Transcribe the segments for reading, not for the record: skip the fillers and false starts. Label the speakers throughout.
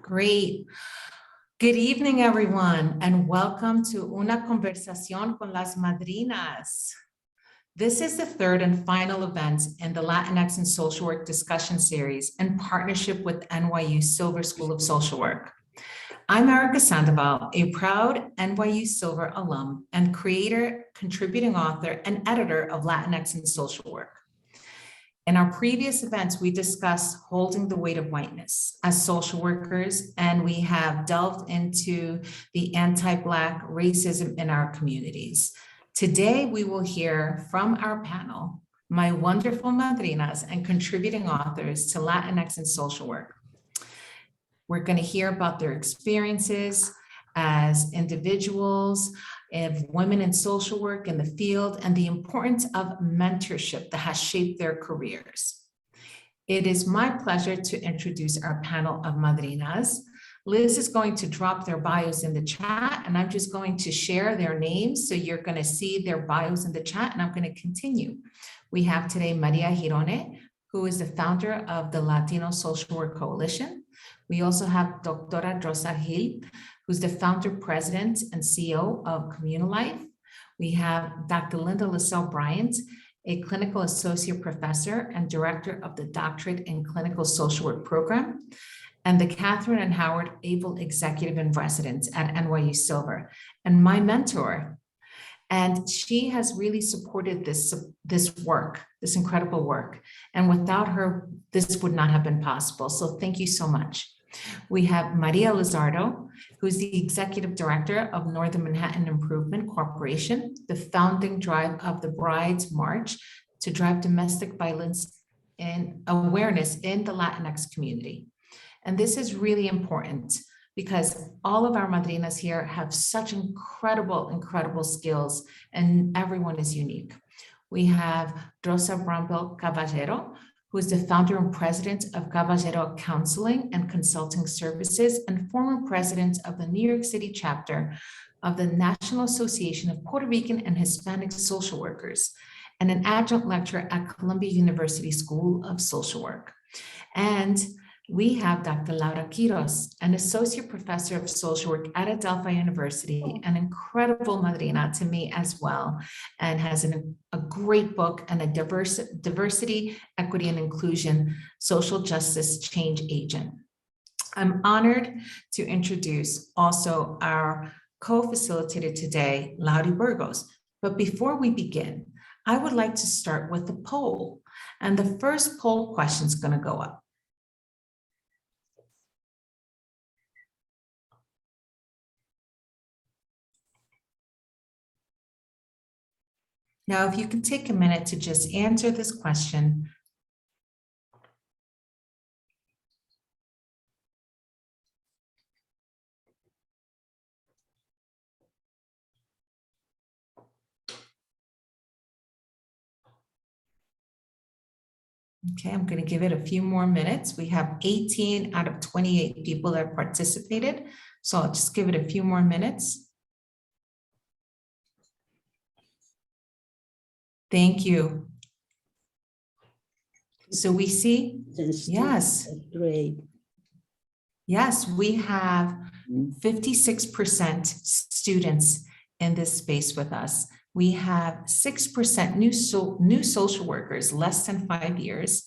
Speaker 1: Great. Good evening, everyone, and welcome to Una Conversación con las Madrinas. This is the third and final event in the Latinx and Social Work discussion series in partnership with NYU Silver School of Social Work. I'm Erica Sandoval, a proud NYU Silver alum and creator, contributing author, and editor of Latinx and Social Work. In our previous events, we discussed holding the weight of whiteness as social workers, and we have delved into the anti-Black racism in our communities. Today, we will hear from our panel, my wonderful madrinas and contributing authors to Latinx and social work. We're going to hear about their experiences as individuals, of women in social work in the field, and the importance of mentorship that has shaped their careers. It is my pleasure to introduce our panel of madrinas. Liz is going to drop their bios in the chat, and I'm just going to share their names. So you're going to see their bios in the chat, and I'm going to continue. We have today Maria Girone, who is the founder of the Latino Social Work Coalition. We also have Dr. Rosa Gil, who's the founder, president, and CEO of Communal Life. We have Dr. Linda LaSalle Bryant, a clinical associate professor and director of the Doctorate in Clinical Social Work program, and the Catherine and Howard Abel Executive in Residence at NYU Silver, and my mentor. And she has really supported this work, this incredible work. And without her, this would not have been possible. So thank you so much. We have Maria Lizardo, who's the executive director of Northern Manhattan Improvement Corporation, the founding drive of the Brides March to drive domestic violence and awareness in the Latinx community. And this is really important because all of our madrinas here have such incredible skills, and everyone is unique. We have Rosa Brambell Caballero, who is the founder and president of Caballero Counseling and Consulting Services and former president of the New York City chapter of the National Association of Puerto Rican and Hispanic Social Workers, and an adjunct lecturer at Columbia University School of Social Work. And we have Dr. Laura Quiros, an associate professor of social work at Adelphi University, an incredible madrina to me as well, and has a great book and a diversity, equity, and inclusion social justice change agent. I'm honored to introduce also our co-facilitator today, Laurie Burgos. But before we begin, I would like to start with the poll. And the first poll question is going to go up. Now, if you can take a minute to just answer this question. Okay, I'm going to give it a few more minutes. We have 18 out of 28 people that participated, so I'll just give it a few more minutes. Thank you. So we see, yes.
Speaker 2: Great.
Speaker 1: Yes, we have 56% students in this space with us. We have 6% new social workers, less than 5 years.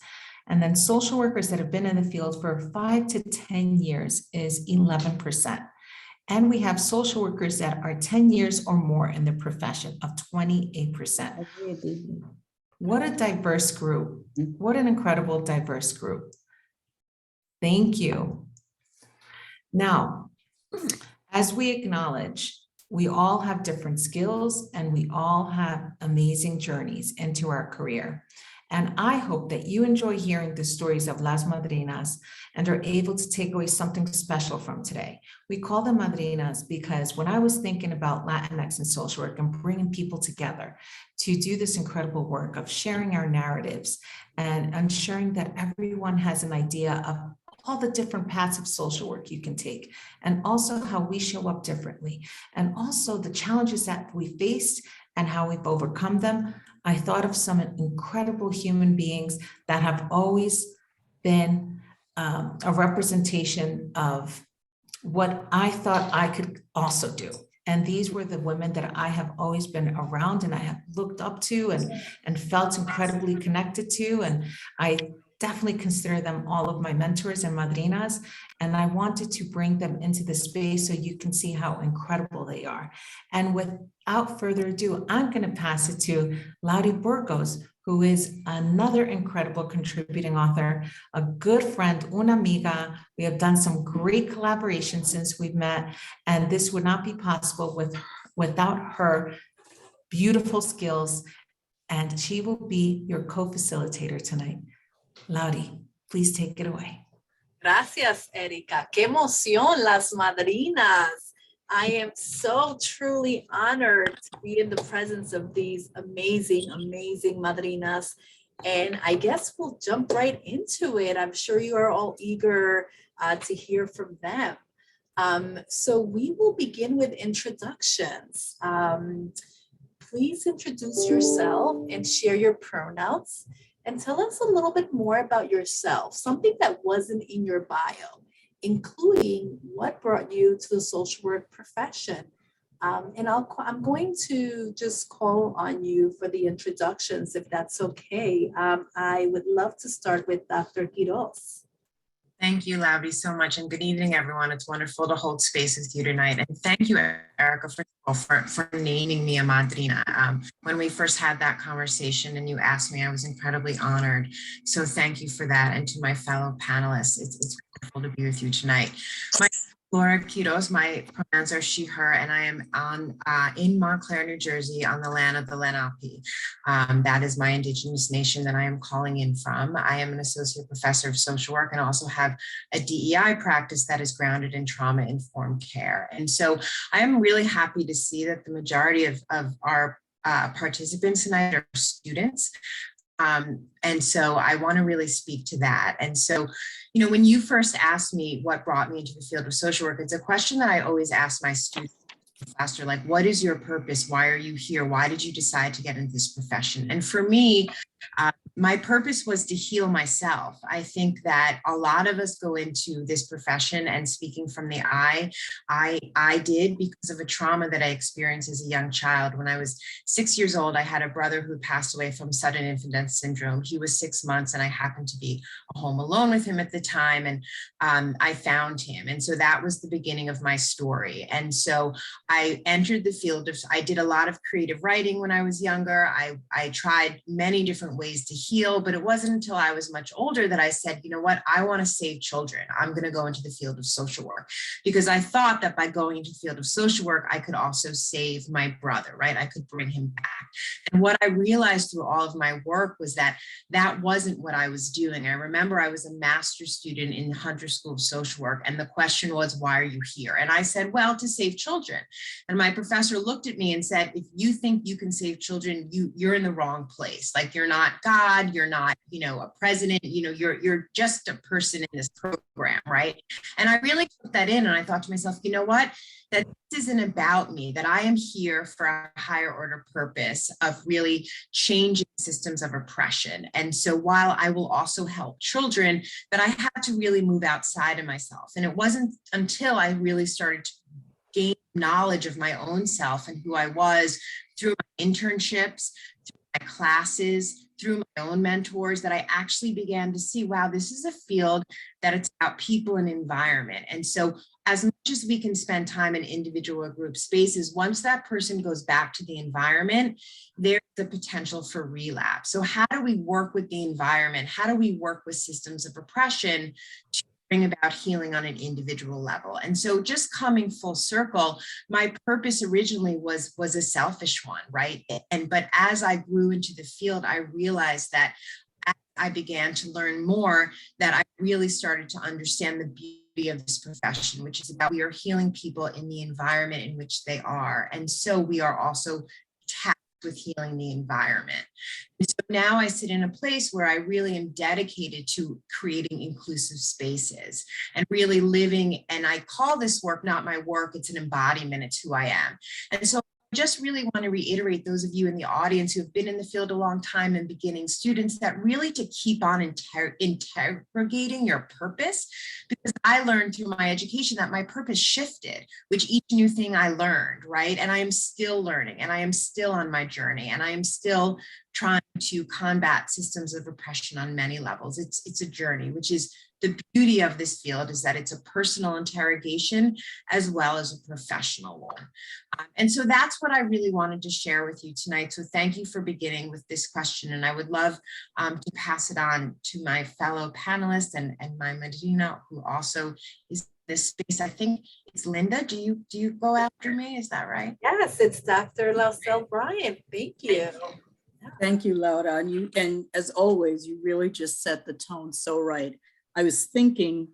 Speaker 1: And then social workers that have been in the field for 5 to 10 years is 11%. And we have social workers that are 10 years or more in the profession of 28%. What a diverse group. What an incredible diverse group. Thank you. Now, as we acknowledge, we all have different skills and we all have amazing journeys into our career. And I hope that you enjoy hearing the stories of Las Madrinas and are able to take away something special from today. We call them Madrinas because when I was thinking about Latinx and social work and bringing people together to do this incredible work of sharing our narratives and ensuring that everyone has an idea of all the different paths of social work you can take, and also how we show up differently, and also the challenges that we faced and how we've overcome them, I thought of some incredible human beings that have always been a representation of what I thought I could also do. And these were the women that I have always been around and I have looked up to and felt incredibly connected to. And I definitely consider them all of my mentors and madrinas. And I wanted to bring them into the space so you can see how incredible they are. And without further ado, I'm going to pass it to Laurie Burgos, who is another incredible contributing author, a good friend, una amiga. We have done some great collaboration since we've met, and this would not be possible without her beautiful skills, and she will be your co-facilitator tonight. Laurie, please take it away.
Speaker 2: Gracias, Erika. Qué emoción, las madrinas. I am so truly honored to be in the presence of these amazing, amazing madrinas. And I guess we'll jump right into it. I'm sure you are all eager to hear from them. So we will begin with introductions. Please introduce yourself and share your pronouns and tell us a little bit more about yourself, something that wasn't in your bio, including what brought you to the social work profession. And I'm going to just call on you for the introductions, if that's okay. I would love to start with Dr. Quiroz.
Speaker 3: Thank you, Laurie, so much. And good evening, everyone. It's wonderful to hold space with you tonight. And thank you, Erica, for naming me a madrina. When we first had that conversation and you asked me, I was incredibly honored. So thank you for that. And to my fellow panelists, it's wonderful to be with you tonight. Laura Quiroz, my pronouns are she, her, and I am in Montclair, New Jersey, on the land of the Lenape. That is my indigenous nation that I am calling in from. I am an associate professor of social work and also have a DEI practice that is grounded in trauma-informed care. And so I am really happy to see that the majority of our participants tonight are students. And so I want to really speak to that. And so, you know, when you first asked me what brought me into the field of social work, it's a question that I always ask my students faster, like, what is your purpose? Why are you here? Why did you decide to get into this profession? And for me, my purpose was to heal myself. I think that a lot of us go into this profession, and speaking from the I did because of a trauma that I experienced as a young child. When I was 6 years old, I had a brother who passed away from sudden infant death syndrome. He was 6 months and I happened to be home alone with him at the time, and I found him. And so that was the beginning of my story. And so I entered the field of, I did a lot of creative writing when I was younger. I tried many different ways to heal, but it wasn't until I was much older that I said, you know what, I want to save children. I'm going to go into the field of social work, because I thought that by going into the field of social work, I could also save my brother, right? I could bring him back. And what I realized through all of my work was that that wasn't what I was doing. I remember I was a master's student in Hunter School of Social Work, and the question was, why are you here? And I said, well, to save children. And my professor looked at me and said, if you think you can save children, you're in the wrong place. Like, you're not God, you're not, you know, a president, you know, you're just a person in this program, right? And I really took that in, and I thought to myself, you know what, that this isn't about me, that I am here for a higher order purpose of really changing systems of oppression. And so while I will also help children, that I had to really move outside of myself. And it wasn't until I really started to gain knowledge of my own self and who I was through my internships, through my classes, through my own mentors, that I actually began to see, wow, this is a field that it's about people and environment. And so as much as we can spend time in individual or group spaces, once that person goes back to the environment, there's the potential for relapse. So how do we work with the environment? How do we work with systems of oppression to bring about healing on an individual level? And so just coming full circle, my purpose originally was a selfish one, right? But as I grew into the field, I realized that as I began to learn more, that I really started to understand the beauty of this profession, which is about we are healing people in the environment in which they are. And so we are also tasked with healing the environment. And so now I sit in a place where I really am dedicated to creating inclusive spaces and really living, and I call this work not my work, it's an embodiment, it's who I am. And so just really want to reiterate those of you in the audience who have been in the field a long time and beginning students that really to keep on interrogating your purpose, because I learned through my education that my purpose shifted with each new thing I learned, right? And I am still learning, and I am still on my journey, and I am still trying to combat systems of oppression on many levels. It's a journey, which is the beauty of this field, is that it's a personal interrogation as well as a professional one. And so that's what I really wanted to share with you tonight. So thank you for beginning with this question. And I would love to pass it on to my fellow panelists and my Madrina, who also is in this space. I think it's Linda. Do you go after me? Is that right?
Speaker 2: Yes, it's Dr. Lausel Bryant. Thank you.
Speaker 4: Thank you, Laura. And as always, you really just set the tone so right. I was thinking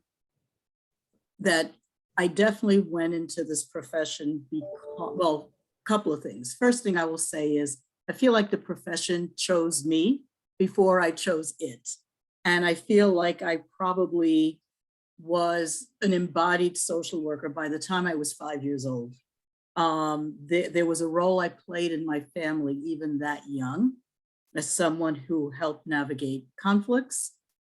Speaker 4: that I definitely went into this profession because, well, a couple of things. First thing I will say is I feel like the profession chose me before I chose it. And I feel like I probably was an embodied social worker by the time I was 5 years old. There was a role I played in my family even that young, as someone who helped navigate conflicts,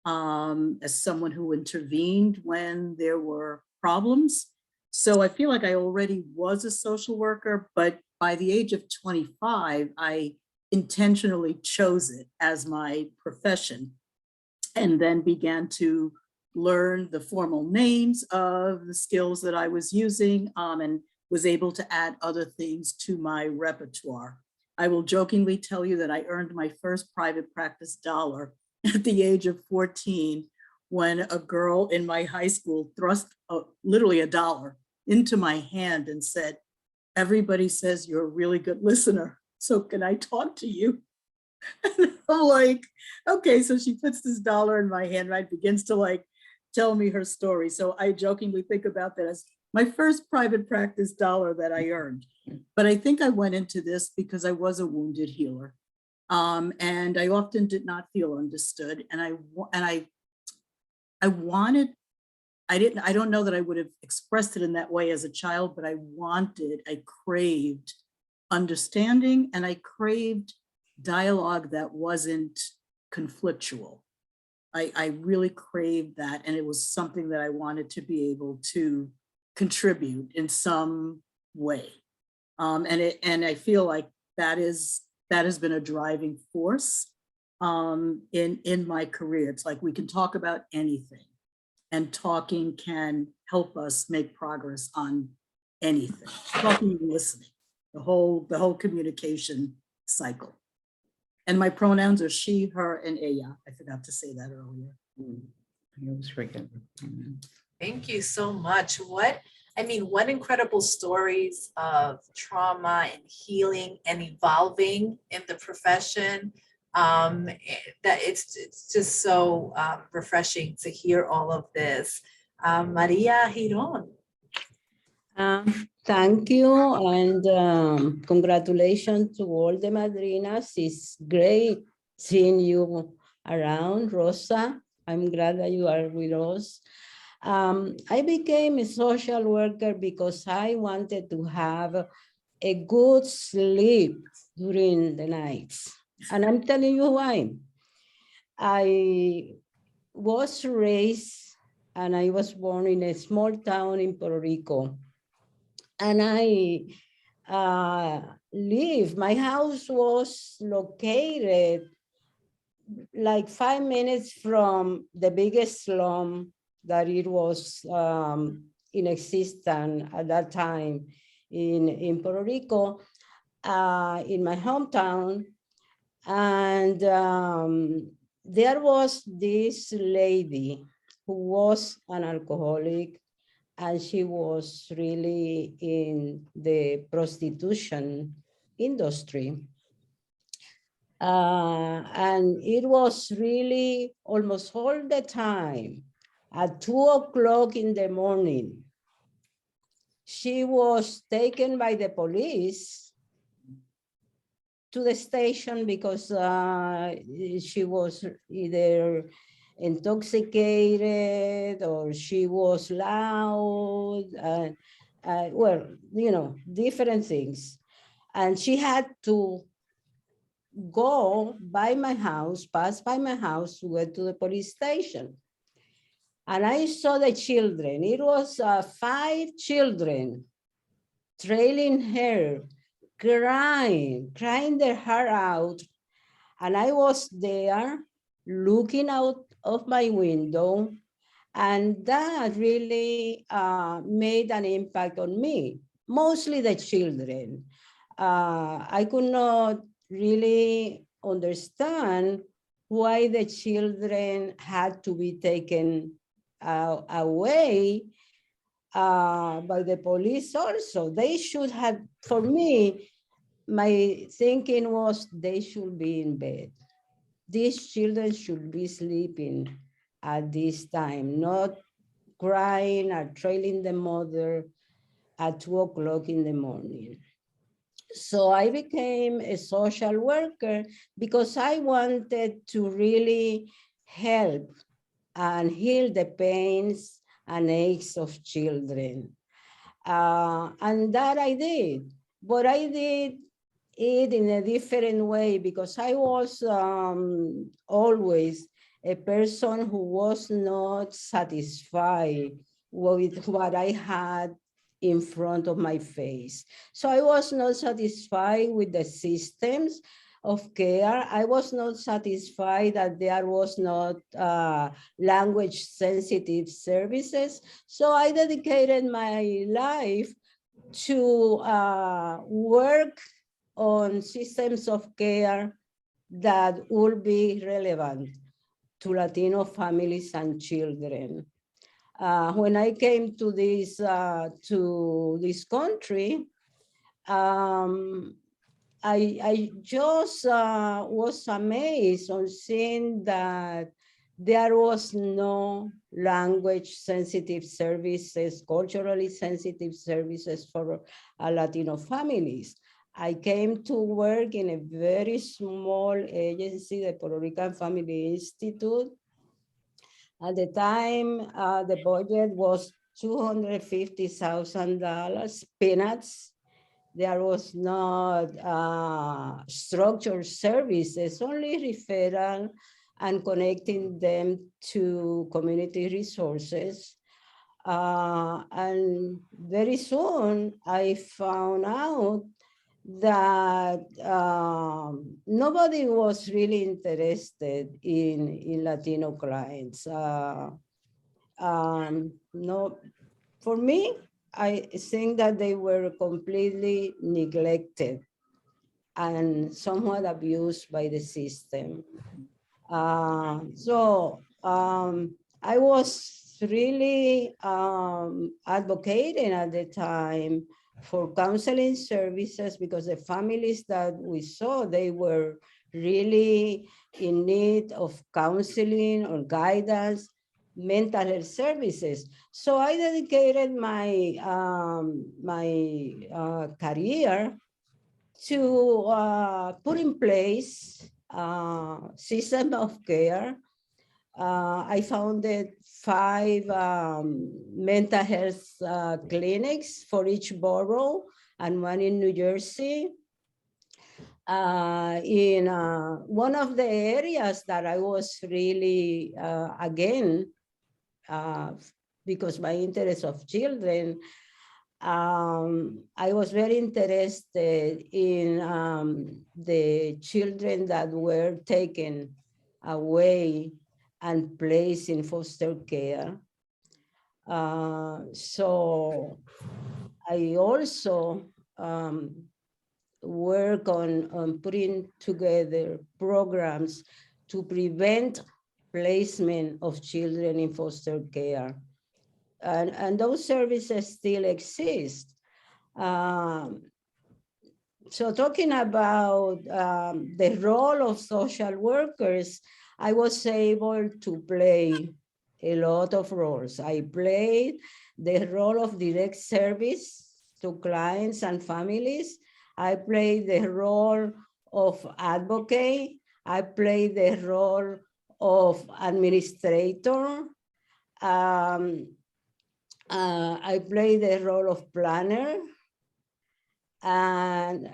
Speaker 4: as someone who intervened when there were problems. So I feel like I already was a social worker, but by the age of 25, I intentionally chose it as my profession, and then began to learn the formal names of the skills that I was using, and was able to add other things to my repertoire. I will jokingly tell you that I earned my first private practice dollar at the age of 14, when a girl in my high school thrust literally $1 into my hand and said, "Everybody says you're a really good listener, so can I talk to you?" And I'm like, okay, so she puts this dollar in my hand, right, begins to like tell me her story. So I jokingly think about that as my first private practice dollar that I earned. But I think I went into this because I was a wounded healer. And I often did not feel understood. And I don't know that I would have expressed it in that way as a child, but I craved understanding, and I craved dialogue that wasn't conflictual. I really craved that. And it was something that I wanted to be able to contribute in some way. And I feel like that has been a driving force in my career. It's like we can talk about anything, and talking can help us make progress on anything. Talking and listening, the whole communication cycle. And my pronouns are she, her, and ella. I forgot to say that earlier.
Speaker 2: Thank you so much. What incredible stories of trauma and healing and evolving in the profession. That it's just so refreshing to hear all of this. Maria Giron.
Speaker 5: Thank you, and congratulations to all the madrinas. It's great seeing you around, Rosa. I'm glad that you are with us. I became a social worker because I wanted to have a good sleep during the nights. And I'm telling you why. I was raised and I was born in a small town in Puerto Rico. And I my house was located like 5 minutes from the biggest slum that it was in existence at that time in Puerto Rico, in my hometown. And there was this lady who was an alcoholic, and she was really in the prostitution industry. And it was really almost all the time at 2 o'clock in the morning. She was taken by the police to the station because she was either intoxicated or she was loud, well, you know, different things. And she had to go by my house, pass by my house to get to the police station. And I saw the children. It was 5 children trailing her, crying their heart out. And I was there looking out of my window, and that really made an impact on me, mostly the children. I could not really understand why the children had to be taken away by the police also. They should have, for me, my thinking was they should be in bed. These children should be sleeping at this time, not crying or trailing the mother at 2 o'clock in the morning. So I became a social worker because I wanted to really help and heal the pains and aches of children. And that I did, but I did it in a different way because I was always a person who was not satisfied with what I had in front of my face. So I was not satisfied with the systems of care. I was not satisfied that there was not language sensitive services. So I dedicated my life to work on systems of care that would be relevant to Latino families and children. When I came to this country, I just was amazed on seeing that there was no language sensitive services, culturally sensitive services for Latino families. I came to work in a very small agency, the Puerto Rican Family Institute. At the time, the budget was $250,000, peanuts. There was not structured services, only referral and connecting them to community resources. And very soon I found out that nobody was really interested in Latino clients. No, for me, I think that they were completely neglected and somewhat abused by the system. I was really advocating at the time for counseling services because the families that we saw, they were really in need of counseling or guidance, mental health services. So I dedicated my career to put in place system of care. I founded 5 mental health clinics for each borough and 1 in New Jersey. In one of the areas that I was really, again, because my interest of children, I was very interested in the children that were taken away and placed in foster care. So I also work on putting together programs to prevent placement of children in foster care. And those services still exist. So talking about the role of social workers, I was able to play a lot of roles. I played the role of direct service to clients and families. I played the role of advocate. I played the role of administrator. I played the role of planner. And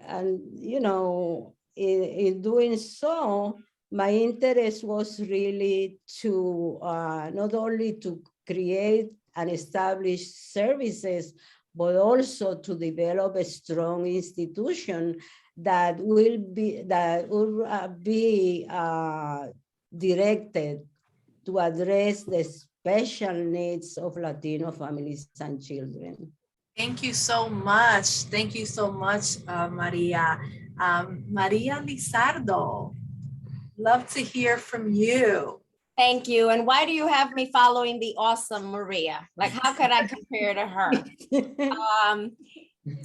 Speaker 5: you know, in doing so, my interest was really to not only to create and establish services, but also to develop a strong institution that will be directed to address the special needs of Latino families and children.
Speaker 2: Thank you so much. Thank you so much, Maria. Maria Lizardo, love to hear from you.
Speaker 6: Thank you. And why do you have me following the awesome Maria? Like, how could I compare to her?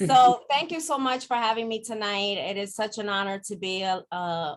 Speaker 6: So thank you so much for having me tonight. It is such an honor to be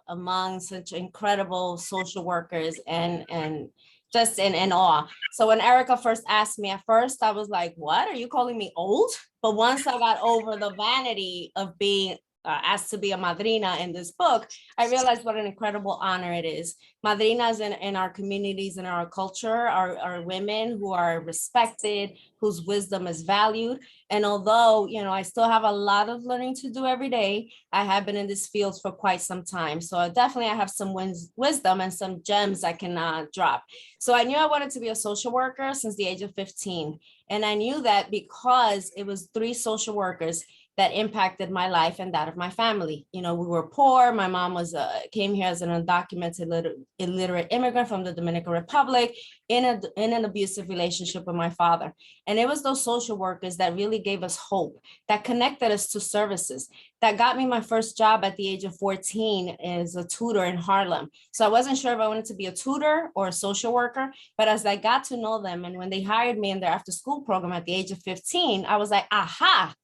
Speaker 6: among such incredible social workers and just in awe. So when Erica first asked me, at first I was like, what, are you calling me old? But once I got over the vanity of being asked to be a madrina in this book, I realized what an incredible honor it is. Madrinas in our communities and our culture are women who are respected, whose wisdom is valued. And although, you know, I still have a lot of learning to do every day, I have been in this field for quite some time. So definitely I have some wisdom and some gems I can drop. So I knew I wanted to be a social worker since the age of 15. And I knew that because it was 3 social workers that impacted my life and that of my family. You know, we were poor. My mom was came here as an undocumented illiterate immigrant from the Dominican Republic in an abusive relationship with my father. And it was those social workers that really gave us hope, that connected us to services, that got me my first job at the age of 14 as a tutor in Harlem. So I wasn't sure if I wanted to be a tutor or a social worker, but as I got to know them and when they hired me in their after school program at the age of 15, I was like, aha,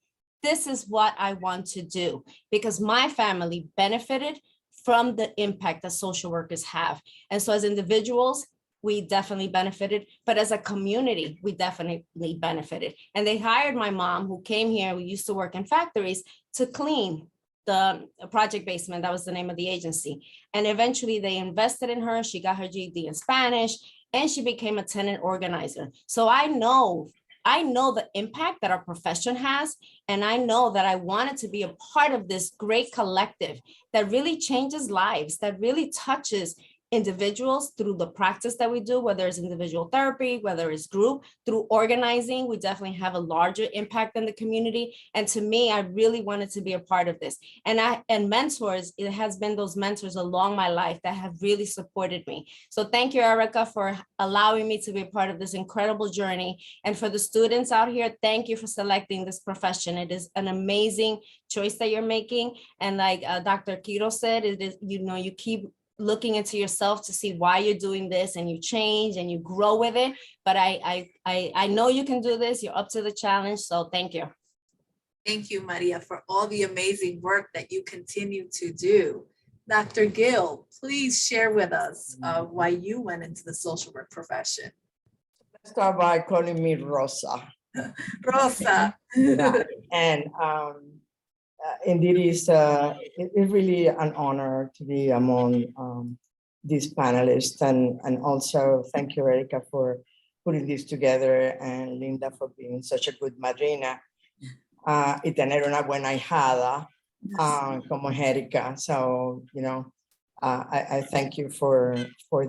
Speaker 6: this is what I want to do, because my family benefited from the impact that social workers have. And so as individuals, we definitely benefited, but as a community, we definitely benefited. And they hired my mom, who came here, we used to work in factories, to clean the project basement. That was the name of the agency. And eventually they invested in her. She got her GED in Spanish and she became a tenant organizer. So I know the impact that our profession has, and I know that I wanted to be a part of this great collective that really changes lives, that really touches individuals through the practice that we do, whether it's individual therapy, whether it's group, through organizing, we definitely have a larger impact in the community. And to me, I really wanted to be a part of this. And mentors, it has been those mentors along my life that have really supported me. So thank you, Erica, for allowing me to be a part of this incredible journey. And for the students out here, thank you for selecting this profession. It is an amazing choice that you're making. And like Dr. Quiro said, it is, you know, you keep looking into yourself to see why you're doing this, and you change and you grow with it. But I know you can do this. You're up to the challenge. So thank you.
Speaker 2: Thank you, Maria, for all the amazing work that you continue to do. Dr. Gill, please share with us why you went into the social work profession.
Speaker 7: Let's start by calling me Rosa.
Speaker 2: Rosa.
Speaker 7: Yeah. And indeed, it's really an honor to be among these panelists, and also thank you, Erica, for putting this together, and Linda for being such a good madrina y tener una buena hijada como Erica. So, you know, I thank you for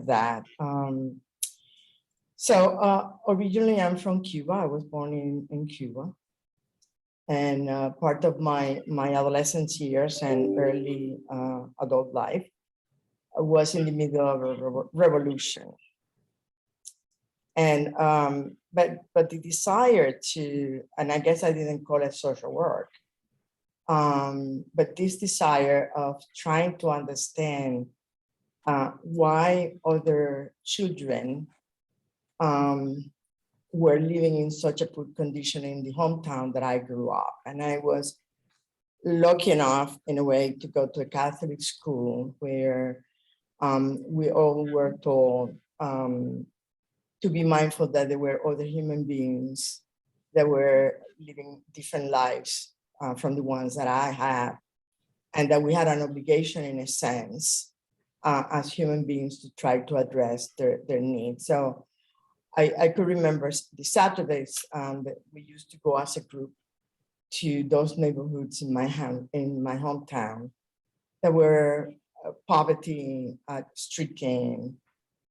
Speaker 7: that. So originally I'm from Cuba. I was born in Cuba. And part of my adolescence years and early adult life was in the middle of a revolution. And but the desire to, and I guess I didn't call it social work, but this desire of trying to understand why other children were living in such a poor condition in the hometown that I grew up. And I was lucky enough, in a way, to go to a Catholic school where we all were told to be mindful that there were other human beings that were living different lives from the ones that I had, and that we had an obligation, in a sense, as human beings, to try to address their needs. So I could remember the Saturdays that we used to go as a group to those neighborhoods in my hometown that were poverty stricken.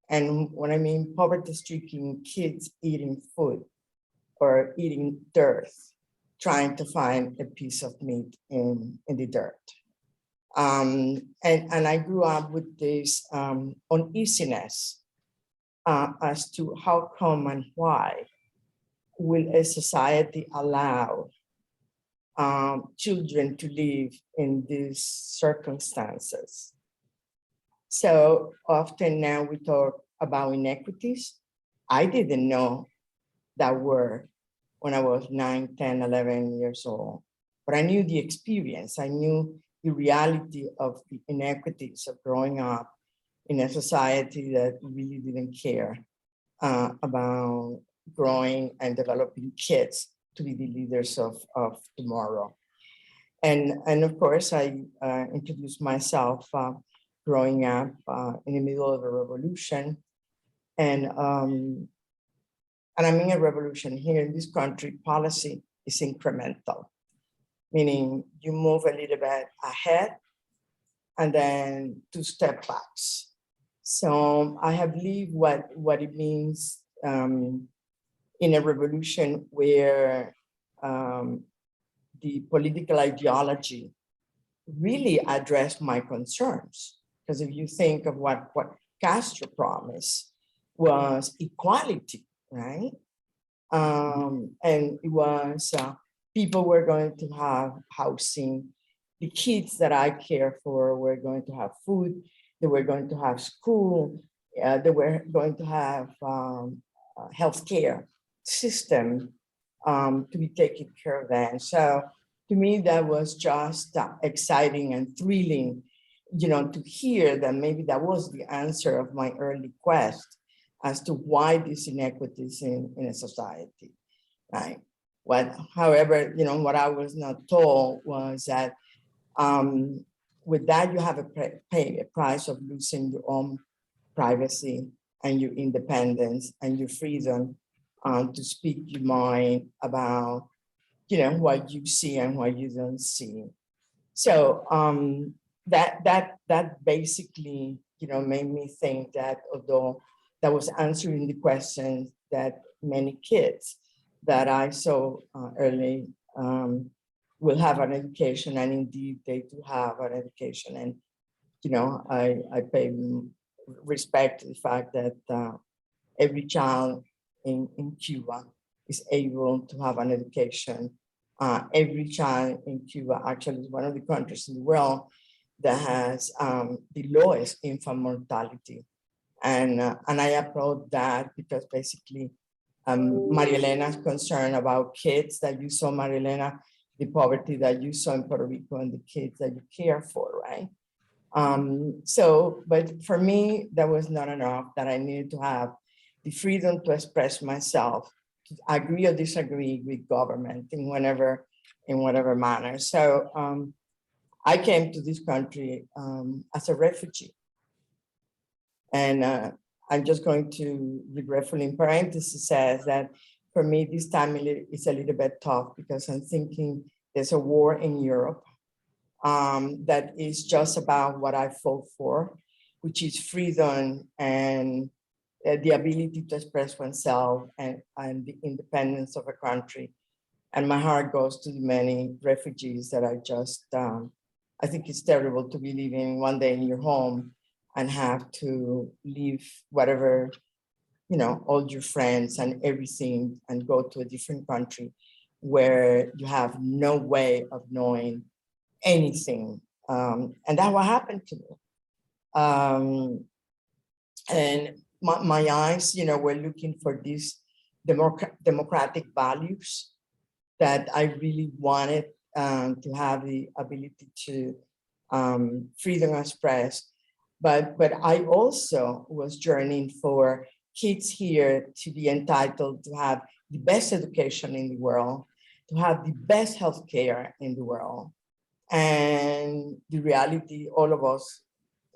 Speaker 7: And when I mean poverty stricken, kids eating food or eating dirt, trying to find a piece of meat in the dirt. And I grew up with this uneasiness as to how come and why will a society allow children to live in these circumstances. So often now we talk about inequities. I didn't know that word when I was 9, 10, 11 years old, but I knew the experience. I knew the reality of the inequities of growing up in a society that really didn't care about growing and developing kids to be the leaders of tomorrow. And of course, I introduced myself growing up in the middle of a revolution. And I mean a revolution here in this country, policy is incremental, meaning you move a little bit ahead and then 2 step backs. So I have lived what it means in a revolution where the political ideology really addressed my concerns. Because if you think of what Castro promised was equality, right? And it was people were going to have housing. The kids that I care for were going to have food. They were going to have school. They were going to have healthcare system to be taken care of them. So to me, that was just exciting and thrilling, to hear that maybe that was the answer of my early quest as to why these inequities in a society, right? However, what I was not told was that with that, you have to pay a price of losing your own privacy and your independence and your freedom to speak your mind about, what you see and what you don't see. So that basically, made me think that although that was answering the questions that many kids that I saw early will have an education, and indeed they do have an education. And, I pay respect to the fact that every child in Cuba is able to have an education. Every child in Cuba actually is one of the countries in the world that has the lowest infant mortality. And I applaud that because basically Maria Elena's concern about kids that you saw, Maria Elena, the poverty that you saw in Puerto Rico and the kids that you care for, right? But for me, that was not enough, that I needed to have the freedom to express myself, to agree or disagree with government in whatever manner. So I came to this country as a refugee. And I'm just going to regretfully in parentheses says that for me, this time is a little bit tough because I'm thinking there's a war in Europe that is just about what I fought for, which is freedom and the ability to express oneself and the independence of a country. And my heart goes to the many refugees that I think it's terrible to be living one day in your home and have to leave whatever, all your friends and everything and go to a different country where you have no way of knowing anything. And that's what happened to me. And my eyes, were looking for these democratic values that I really wanted to have the ability to freedom of express. But I also was journeying for kids here to be entitled to have the best education in the world, to have the best healthcare in the world. And the reality, all of us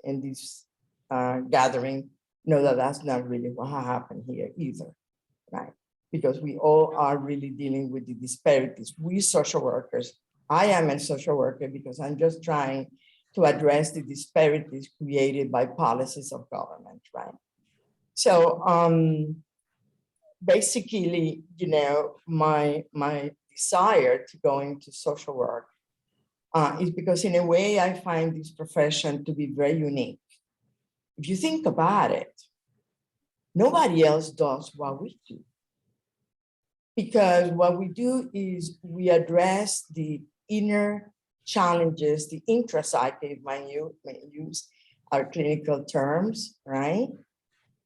Speaker 7: in this gathering know that that's not really what happened here either, right? because we all are really dealing with the disparities. We social workers, I am a social worker because I'm just trying to address the disparities created by policies of government, right? So basically, you know, my desire to go into social work is because in a way I find this profession to be very unique. If you think about it, nobody else does what we do. Because what we do is we address the inner challenges, the intrapsyche, when you use our clinical terms, right?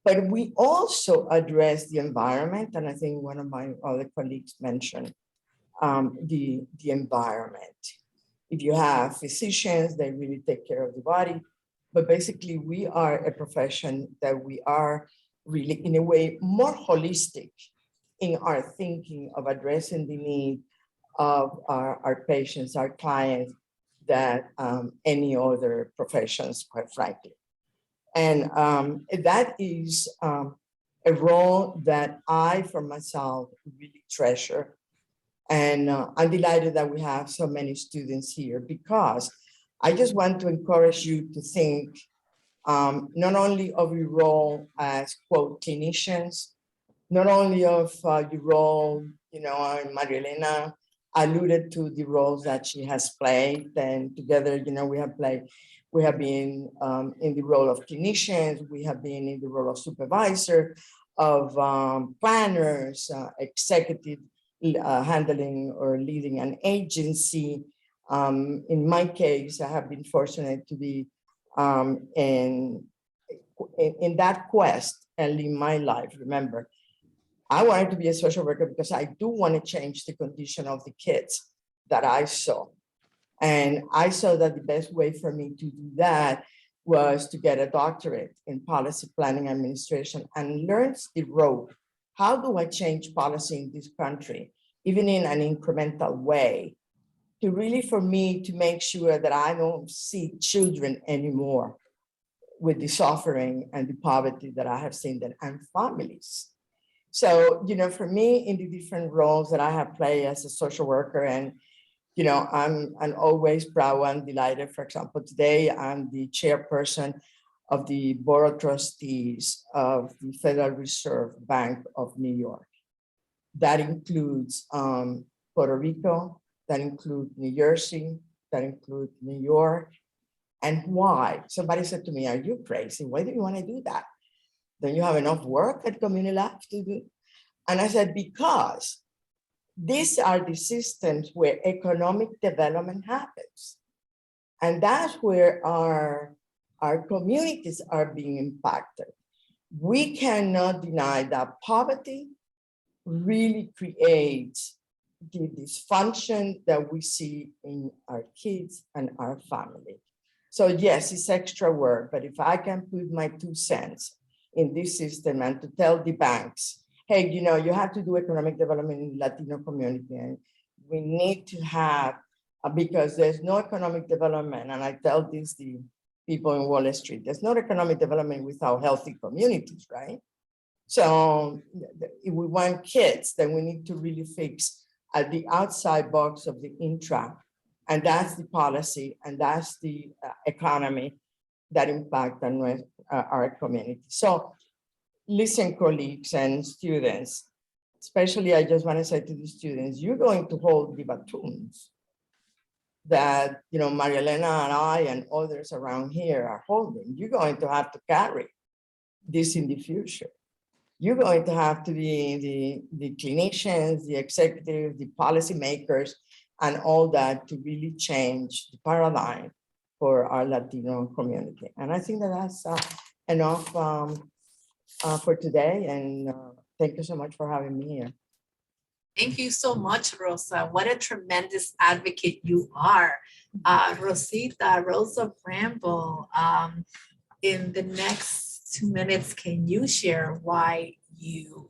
Speaker 7: But we also address the environment, and I think one of my other colleagues mentioned the environment. If you have physicians, they really take care of the body, but basically we are a profession that we are really, in a way, more holistic in our thinking of addressing the need of our patients, our clients, than any other professions, quite frankly. And that is a role that I, for myself, really treasure. And I'm delighted that we have so many students here, because I just want to encourage you to think not only of your role as, quote, clinicians, not only of your role, you know, and Maria Elena alluded to the roles that she has played, and together, you know, we have been in the role of clinicians, we have been in the role of supervisor, of planners, executive, handling or leading an agency. In my case, I have been fortunate to be in that quest early in my life. Remember, I wanted to be a social worker because I do want to change the condition of the kids that I saw. And I saw that the best way for me to do that was to get a doctorate in policy planning administration and learn the road. How do I change policy in this country, even in an incremental way, to really, for me, to make sure that I don't see children anymore with the suffering and the poverty that I have seen them, and families. So, you know, for me, in the different roles that I have played as a social worker, and, you know, I'm always proud and delighted. For example, today I'm the chairperson of the Board of Trustees of the Federal Reserve Bank of New York. That includes Puerto Rico, that includes New Jersey, that includes New York. And why? Somebody said to me, "Are you crazy? Why do you want to do that? Don't you have enough work at Community Lab to do?" And I said, because these are the systems where economic development happens. And that's where our communities are being impacted. We cannot deny that poverty really creates the dysfunction that we see in our kids and our family. So yes, it's extra work, but if I can put my 2 cents in this system and to tell the banks, hey, you know, you have to do economic development in the Latino community, and we need to have, because there's no economic development, and I tell this the people in Wall Street, there's no economic development without healthy communities, right? So if we want kids, then we need to really fix at the outside box of the intra, and that's the policy, and that's the economy that impact on our community. So listen, colleagues and students, especially I just want to say to the students, you're going to hold the batons that, you know, Maria Elena and I and others around here are holding. You're going to have to carry this in the future. You're going to have to be the clinicians, the executives, the policymakers, and all that to really change the paradigm for our Latino community. And I think that that's enough for today. And thank you so much for having me here.
Speaker 2: Thank you so much, Rosa. What a tremendous advocate you are. Rosa Bramble, in the next 2 minutes, can you share why you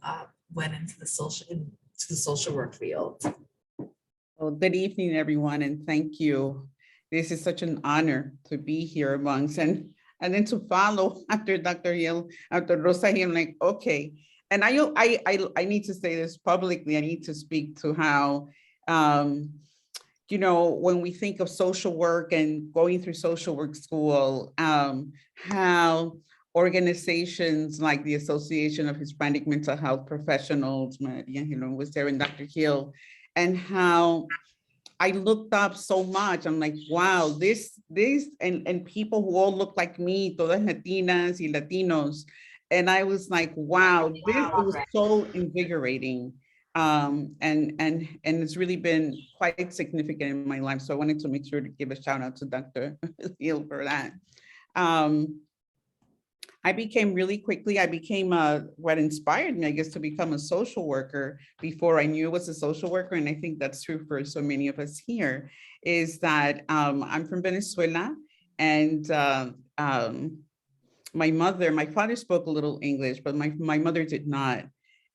Speaker 2: went into the social work field?
Speaker 8: Well, good evening, everyone, and thank you. This is such an honor to be here amongst and then to follow after Dr. Hill, after Rosa Hill, like, okay, and I need to say this publicly. I need to speak to how, you know, when we think of social work and going through social work school, how organizations like the Association of Hispanic Mental Health Professionals, Maria Hilo was there, and Dr. Hill, and how I looked up so much. I'm like, wow, this, and people who all look like me, todas Latinas y Latinos. And I was like, wow, this, it was so invigorating. And it's really been quite significant in my life. So I wanted to make sure to give a shout out to Dr. Hill for that. I became what inspired me, I guess, to become a social worker before I knew I was a social worker. And I think that's true for so many of us here, is that I'm from Venezuela, and my father spoke a little English, but my mother did not.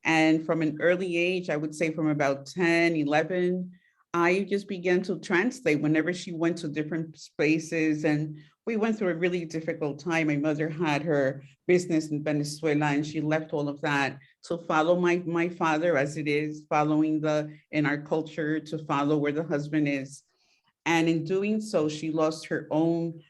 Speaker 8: And from an early age, I would say from about 10, 11, I just began to translate whenever she went to different spaces. And we went through a really difficult time. My mother had her business in Venezuela, and she left all of that to follow my father, as it is following in our culture, to follow where the husband is. And in doing so, she lost her own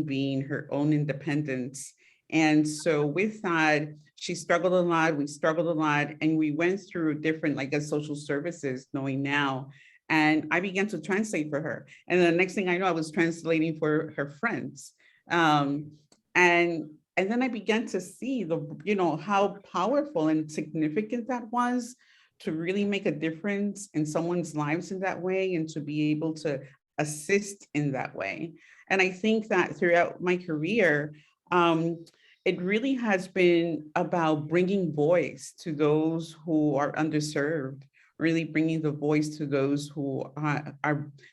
Speaker 8: being, her own independence. And so with that, she struggled a lot, we struggled a lot, and we went through different, like, social services, knowing now. And I began to translate for her. And the next thing I know, I was translating for her friends. And then I began to see how powerful and significant that was, to really make a difference in someone's lives in that way, and to be able to assist in that way. And I think that throughout my career, it really has been about bringing voice to those who are underserved, really bringing the voice to those who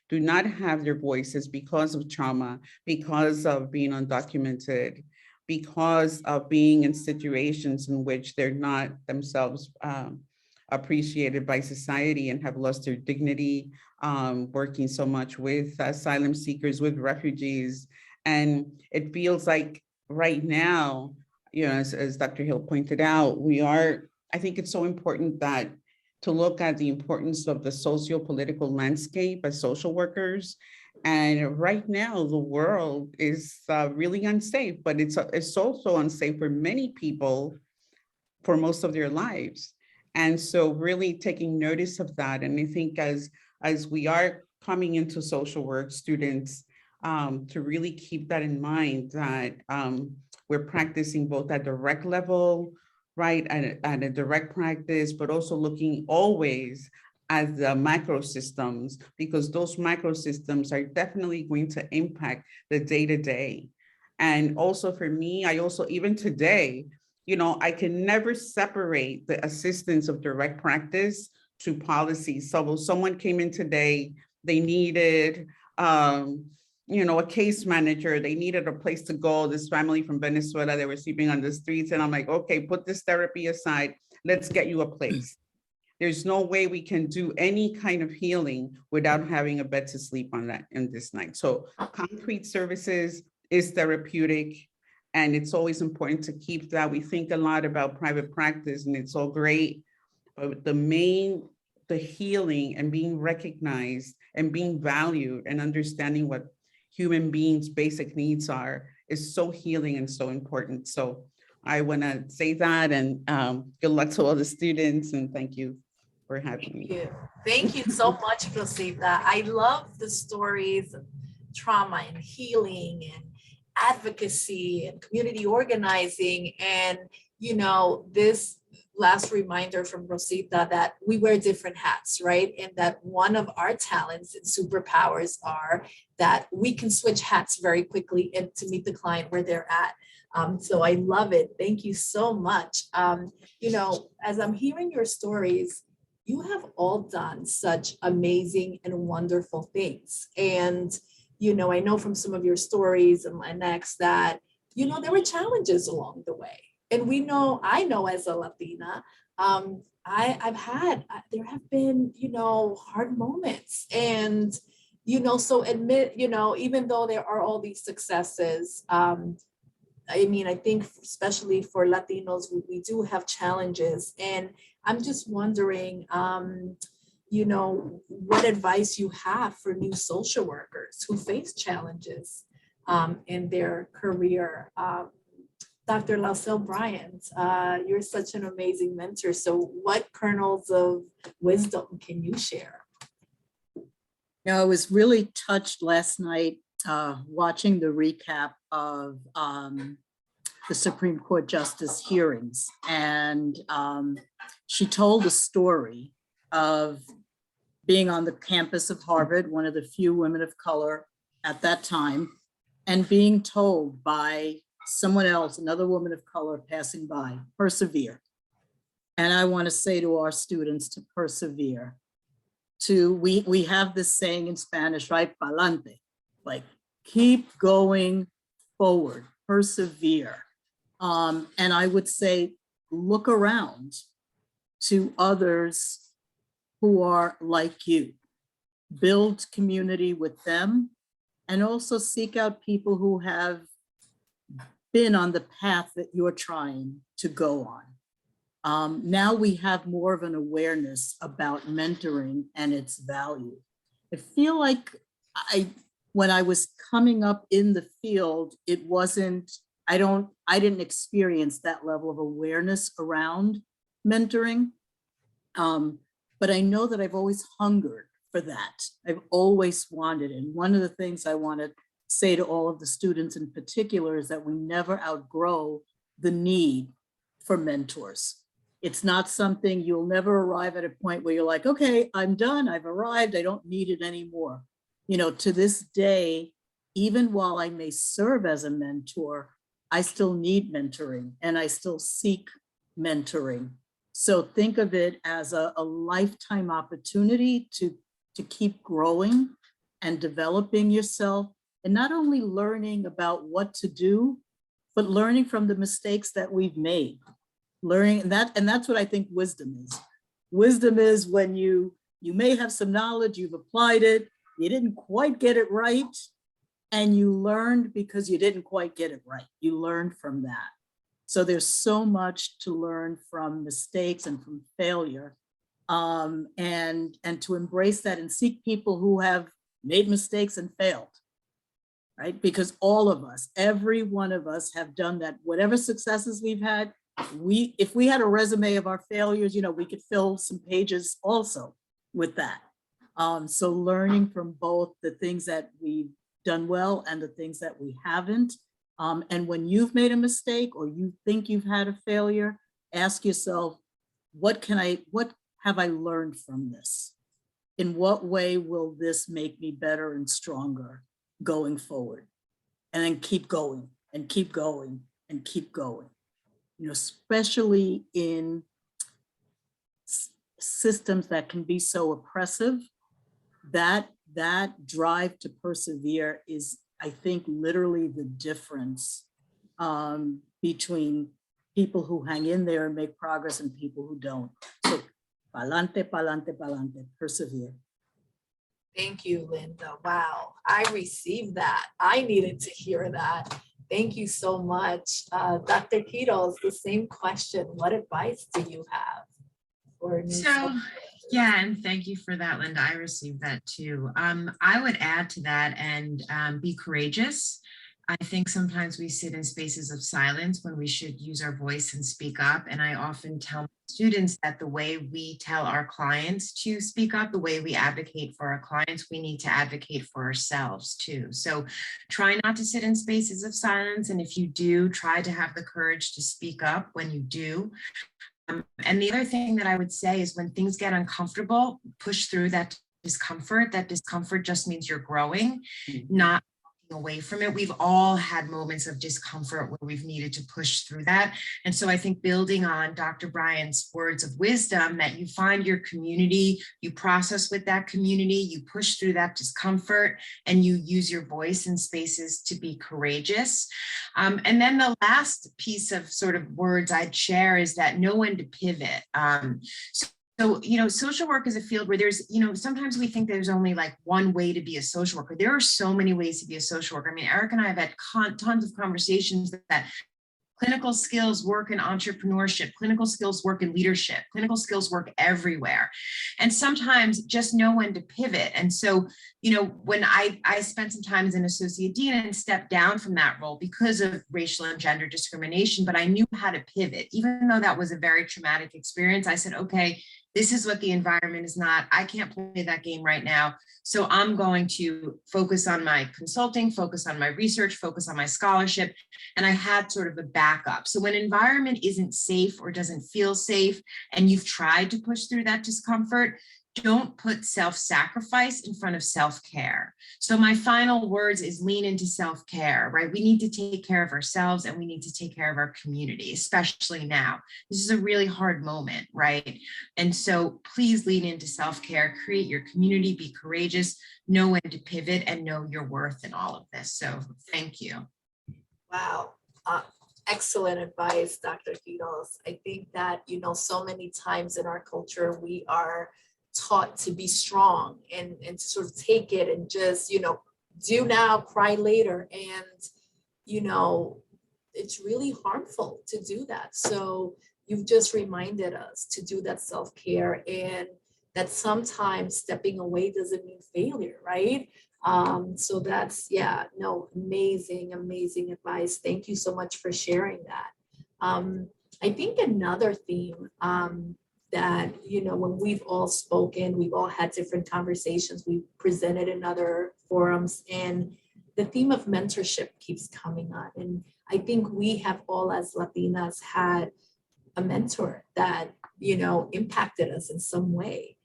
Speaker 8: do not have their voices because of trauma, because of being undocumented, because of being in situations in which they're not themselves appreciated by society and have lost their dignity, working so much with asylum seekers, with refugees. And it feels like right now, as Dr. Hill pointed out, I think it's so important to look at the importance of the socio-political landscape as social workers. And right now, the world is really unsafe, but it's also unsafe for many people for most of their lives. And so really taking notice of that. And I think as we are coming into social work, students, to really keep that in mind, that we're practicing both at direct level, right, at a direct practice, but also looking always at the macro systems, because those macro systems are definitely going to impact the day-to-day. And also for me, even today, I can never separate the assistance of direct practice to policy. So someone came in today, they needed, a case manager, they needed a place to go. This family from Venezuela, they were sleeping on the streets. And I'm like, okay, put this therapy aside. Let's get you a place. There's no way we can do any kind of healing without having a bed to sleep on that in this night. So concrete services is therapeutic. And it's always important to keep that. We think a lot about private practice, and it's all great, but the healing and being recognized and being valued and understanding what human beings' basic needs are is so healing and so important. So I want to say that, and good luck to all the students, and thank you for having me.
Speaker 2: Thank you so much, Rosita. I love the stories of trauma and healing and advocacy and community organizing. And, this last reminder from Rosita that we wear different hats, right? And that one of our talents and superpowers are that we can switch hats very quickly and to meet the client where they're at. So I love it. Thank you so much. As I'm hearing your stories, you have all done such amazing and wonderful things. And I know from some of your stories and Latinx that, there were challenges along the way. And I know as a Latina, there have been, hard moments. And, so admit, even though there are all these successes, I mean, I think especially for Latinos, we do have challenges. And I'm just wondering, you know, what advice you have for new social workers who face challenges in their career. Dr. Lausel Bryant, you're such an amazing mentor. So what kernels of wisdom can you share?
Speaker 4: You know, I was really touched last night watching the recap of the Supreme Court Justice hearings. And she told a story of being on the campus of Harvard, one of the few women of color at that time, and being told by someone else, another woman of color passing by, persevere. And I want to say to our students to persevere. We have this saying in Spanish, right? Pa'lante, like keep going forward, persevere. And I would say, look around to others who are like you. Build community with them, and also seek out people who have been on the path that you're trying to go on. Now we have more of an awareness about mentoring and its value. I feel like when I was coming up in the field, it wasn't, I didn't experience that level of awareness around mentoring. But I know that I've always hungered for that. I've always wanted it. And one of the things I want to say to all of the students in particular is that we never outgrow the need for mentors. It's not something, you'll never arrive at a point where you're like, okay, I'm done, I've arrived, I don't need it anymore. You know, to this day, even while I may serve as a mentor, I still need mentoring and I still seek mentoring. So think of it as a lifetime opportunity to keep growing and developing yourself, and not only learning about what to do, but learning from the mistakes that we've made. Learning, and that's what I think wisdom is. Wisdom is when you may have some knowledge, you've applied it, you didn't quite get it right, and you learned because you didn't quite get it right. You learned from that. So there's so much to learn from mistakes and from failure, and to embrace that and seek people who have made mistakes and failed, right? Because all of us, every one of us have done that. Whatever successes we've had, if we had a resume of our failures, you know, we could fill some pages also with that. So learning from both the things that we've done well and the things that we haven't. And when you've made a mistake or you think you've had a failure, ask yourself, what have I learned from this? In what way will this make me better and stronger going forward? And then keep going and keep going and keep going. You know, especially in systems that can be so oppressive, that drive to persevere is, I think, literally the difference between people who hang in there and make progress and people who don't. So, pa'lante, pa'lante, pa'lante, persevere.
Speaker 2: Thank you, Linda. Wow, I received that. I needed to hear that. Thank you so much. Dr. Quiroz, the same question. What advice do you have for new
Speaker 3: Yeah, and thank you for that, Linda. I received that too. I would add to that and be courageous. I think sometimes we sit in spaces of silence when we should use our voice and speak up. And I often tell students that the way we tell our clients to speak up, the way we advocate for our clients, we need to advocate for ourselves too. So try not to sit in spaces of silence. And if you do, try to have the courage to speak up when you do. And the other thing that I would say is when things get uncomfortable, push through that discomfort. That discomfort just means you're growing, not away from it. We've all had moments of discomfort where we've needed to push through that. And so I think building on Dr. Bryant's words of wisdom, that you find your community, you process with that community, you push through that discomfort, and you use your voice in spaces to be courageous. And then the last piece of sort of words I'd share is that know when to pivot. So So, social work is a field where there's, sometimes we think there's only like one way to be a social worker. There are so many ways to be a social worker. I mean, Eric and I have had tons of conversations that clinical skills work in entrepreneurship, clinical skills work in leadership, clinical skills work everywhere. And sometimes just know when to pivot. And so, when I spent some time as an associate dean and stepped down from that role because of racial and gender discrimination, but I knew how to pivot. Even though that was a very traumatic experience, I said, okay, this is what the environment is not. I can't play that game right now. So I'm going to focus on my consulting, focus on my research, focus on my scholarship. And I had sort of a backup. So when environment isn't safe or doesn't feel safe, and you've tried to push through that discomfort, don't put self-sacrifice in front of self-care. So my final words is lean into self-care, right? We need to take care of ourselves and we need to take care of our community, especially now. This is a really hard moment, right? And so please lean into self-care, create your community, be courageous, know when to pivot, and know your worth in all of this. So thank you.
Speaker 2: Wow. Excellent advice, Dr. Quiros. I think that, so many times in our culture, we are taught to be strong and to sort of take it and just, do now, cry later. And, it's really harmful to do that. So you've just reminded us to do that self-care, and that sometimes stepping away doesn't mean failure, right? So that's, amazing, amazing advice. Thank you so much for sharing that. I think another theme that, when we've all spoken, we've all had different conversations, we've presented in other forums, and the theme of mentorship keeps coming up. And I think we have all, as Latinas, had a mentor that, impacted us in some way.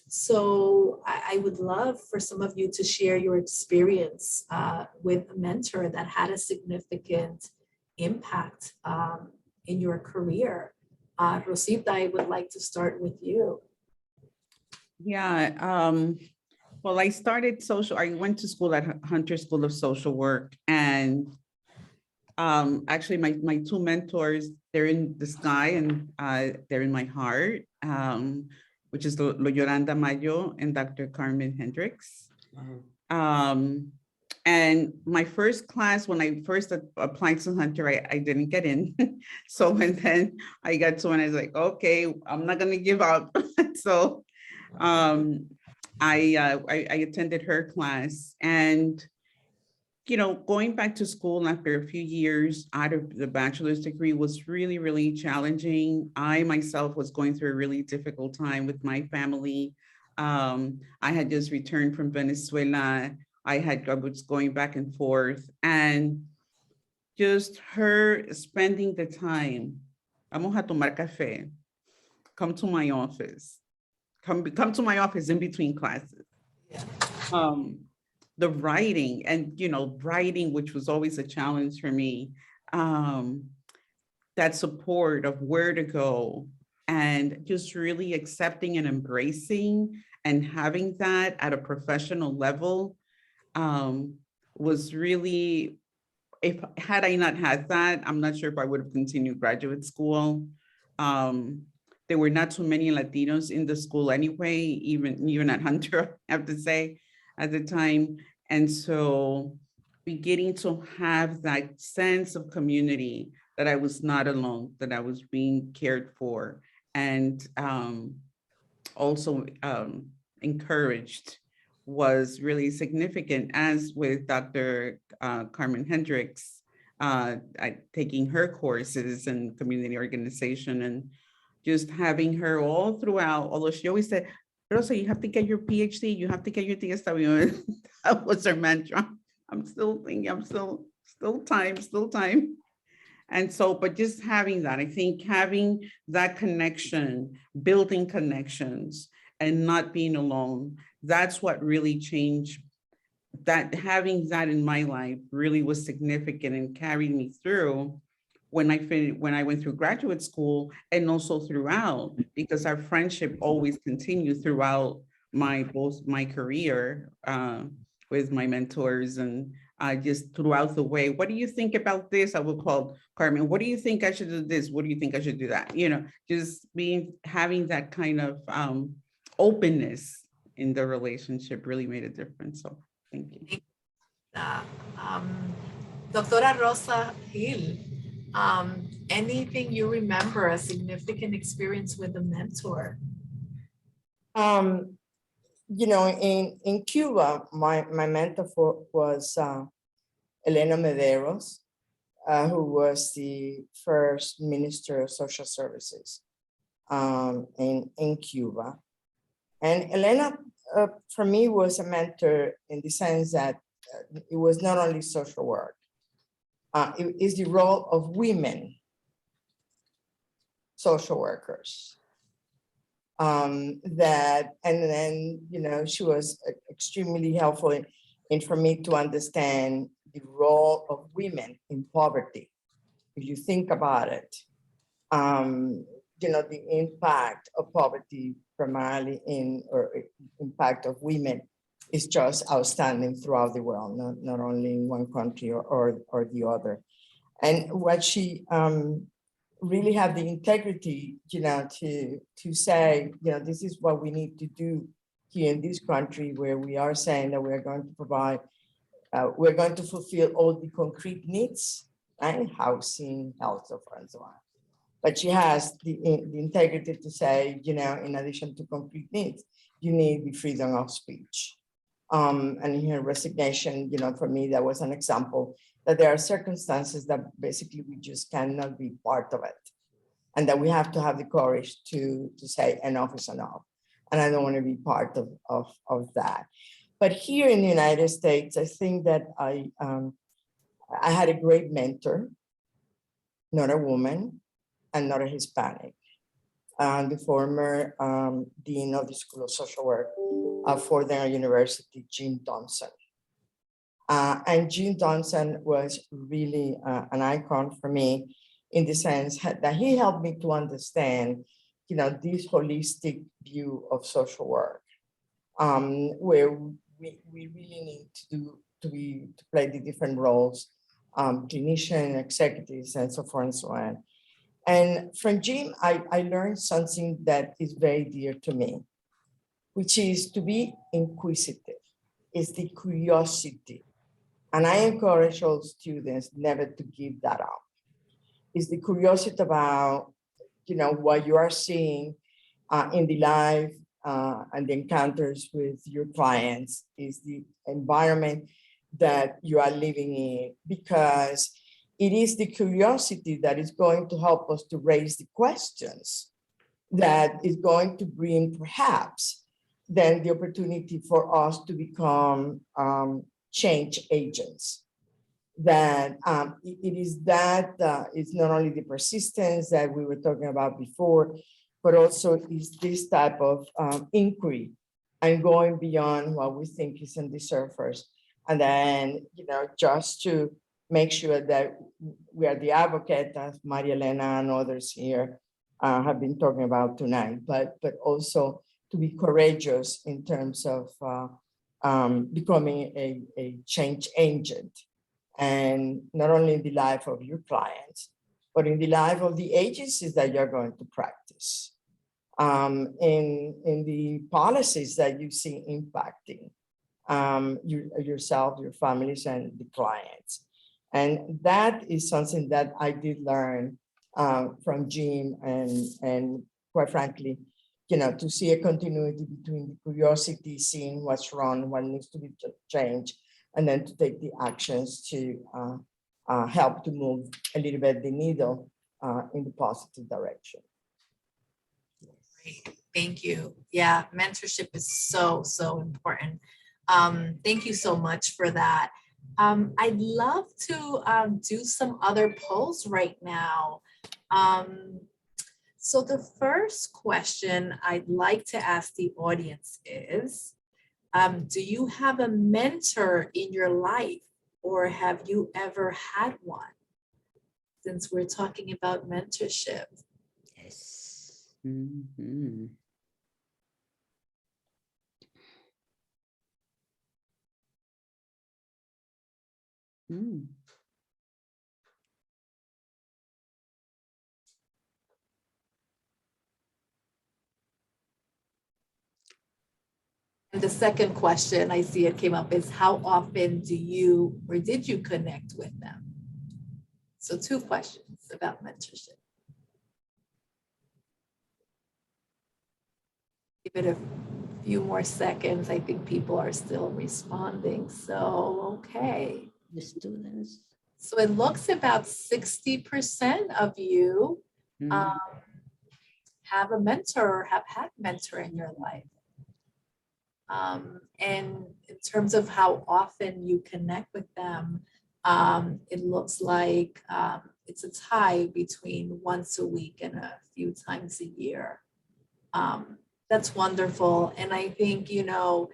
Speaker 2: So I would love for some of you to share your experience with a mentor that had a significant impact in your career. Rosita, I would like to start with you.
Speaker 8: Yeah, well, I went to school at Hunter School of Social Work, and actually my two mentors, they're in the sky and they're in my heart, which is Yolanda Mayo and Dr. Carmen Hendricks. And my first class, when I first applied to Hunter, I didn't get in. So and then I got to, and I was like, okay, I'm not gonna give up. So I attended her class, and going back to school after a few years out of the bachelor's degree was really, really challenging. I myself was going through a really difficult time with my family. I had just returned from Venezuela. I was going back and forth, and just her spending the time, vamos a tomar café, come to my office, come to my office in between classes. The writing, and writing, which was always a challenge for me, that support of where to go, and just really accepting and embracing and having that at a professional level was really, had I not had that, I'm not sure if I would have continued graduate school. There were not too many Latinos in the school anyway, even at Hunter, I have to say, at the time. And so beginning to have that sense of community, that I was not alone, that I was being cared for, and also encouraged, was really significant, as with Dr. Carmen Hendricks, taking her courses in community organization, and just having her all throughout, although she always said, Rosa, you have to get your PhD, you have to get your DSW. That was her mantra. I'm still thinking, I'm still time. And so, but just having that, I think having that connection, building connections, and not being alone, that's what really changed. That having that in my life really was significant and carried me through when I went through graduate school, and also throughout, because our friendship always continued throughout both my career with my mentors, and just throughout the way. What do you think about this? I will call Carmen. What do you think I should do this? What do you think I should do that? You know, just having that kind of openness in the relationship really made a difference. So thank you.
Speaker 2: Doctora Rosa Gil, anything you remember, a significant experience with a mentor?
Speaker 7: You know, in Cuba, my mentor was Elena Mederos, who was the first Minister of Social Services in Cuba. And Elena, for me, was a mentor in the sense that it was not only social work, it is the role of women social workers. And then, you know, she was extremely helpful in for me to understand the role of women in poverty. If you think about it, you know, the impact of poverty primarily or impact of women is just outstanding throughout the world, not only in one country or the other. And what she really have the integrity, you know, to say, you know, this is what we need to do here in this country, where we are saying that we're going to provide, we're going to fulfill all the concrete needs, right? Housing, health, and so on. But she has the integrity to say, you know, in addition to concrete needs, you need the freedom of speech. And in her resignation, you know, for me, that was an example that there are circumstances that basically we just cannot be part of it. And that we have to have the courage to say enough is enough. And I don't want to be part of that. But here in the United States, I think that I had a great mentor, not a woman and not a Hispanic. The former Dean of the School of Social Work at Fordham University, Jim Thompson. And Jim Thompson was really an icon for me in the sense that he helped me to understand, you know, this holistic view of social work, where we really need to play the different roles, clinician, executives, and so forth and so on. And from Jim, I learned something that is very dear to me, which is to be inquisitive. It's the curiosity. And I encourage all students never to give that up. It's the curiosity about, you know, what you are seeing in the life and the encounters with your clients, is the environment that you are living in, because it is the curiosity that is going to help us to raise the questions that is going to bring perhaps then the opportunity for us to become change agents. That it is that it's not only the persistence that we were talking about before, but also is this type of inquiry and going beyond what we think is on the surface. And then, you know, just to make sure that we are the advocate, as Maria Elena and others here have been talking about tonight, but also to be courageous in terms of becoming a change agent. And not only in the life of your clients, but in the life of the agencies that you're going to practice, in the policies that you see impacting yourself, your families, and the clients. And that is something that I did learn from Jim, and quite frankly, you know, to see a continuity between the curiosity, seeing what's wrong, what needs to be changed, and then to take the actions to help to move a little bit the needle in the positive direction.
Speaker 2: Great. Thank you. Yeah, mentorship is so important. Thank you so much for that. I'd love to do some other polls right now. So the first question I'd like to ask the audience is, do you have a mentor in your life, or have you ever had one? Since we're talking about mentorship.
Speaker 5: Yes.
Speaker 8: Mhm. Mm.
Speaker 2: And the second question I see it came up is how often do you or did you connect with them? So 2 questions about mentorship. Give it a few more seconds. I think people are still responding. So, okay.
Speaker 5: The students.
Speaker 2: So it looks about 60% of you
Speaker 8: Mm.
Speaker 2: have a mentor or have had mentor in your life. And in terms of how often you connect with them, it looks like it's a tie between once a week and a few times a year. That's wonderful. And I think, you know,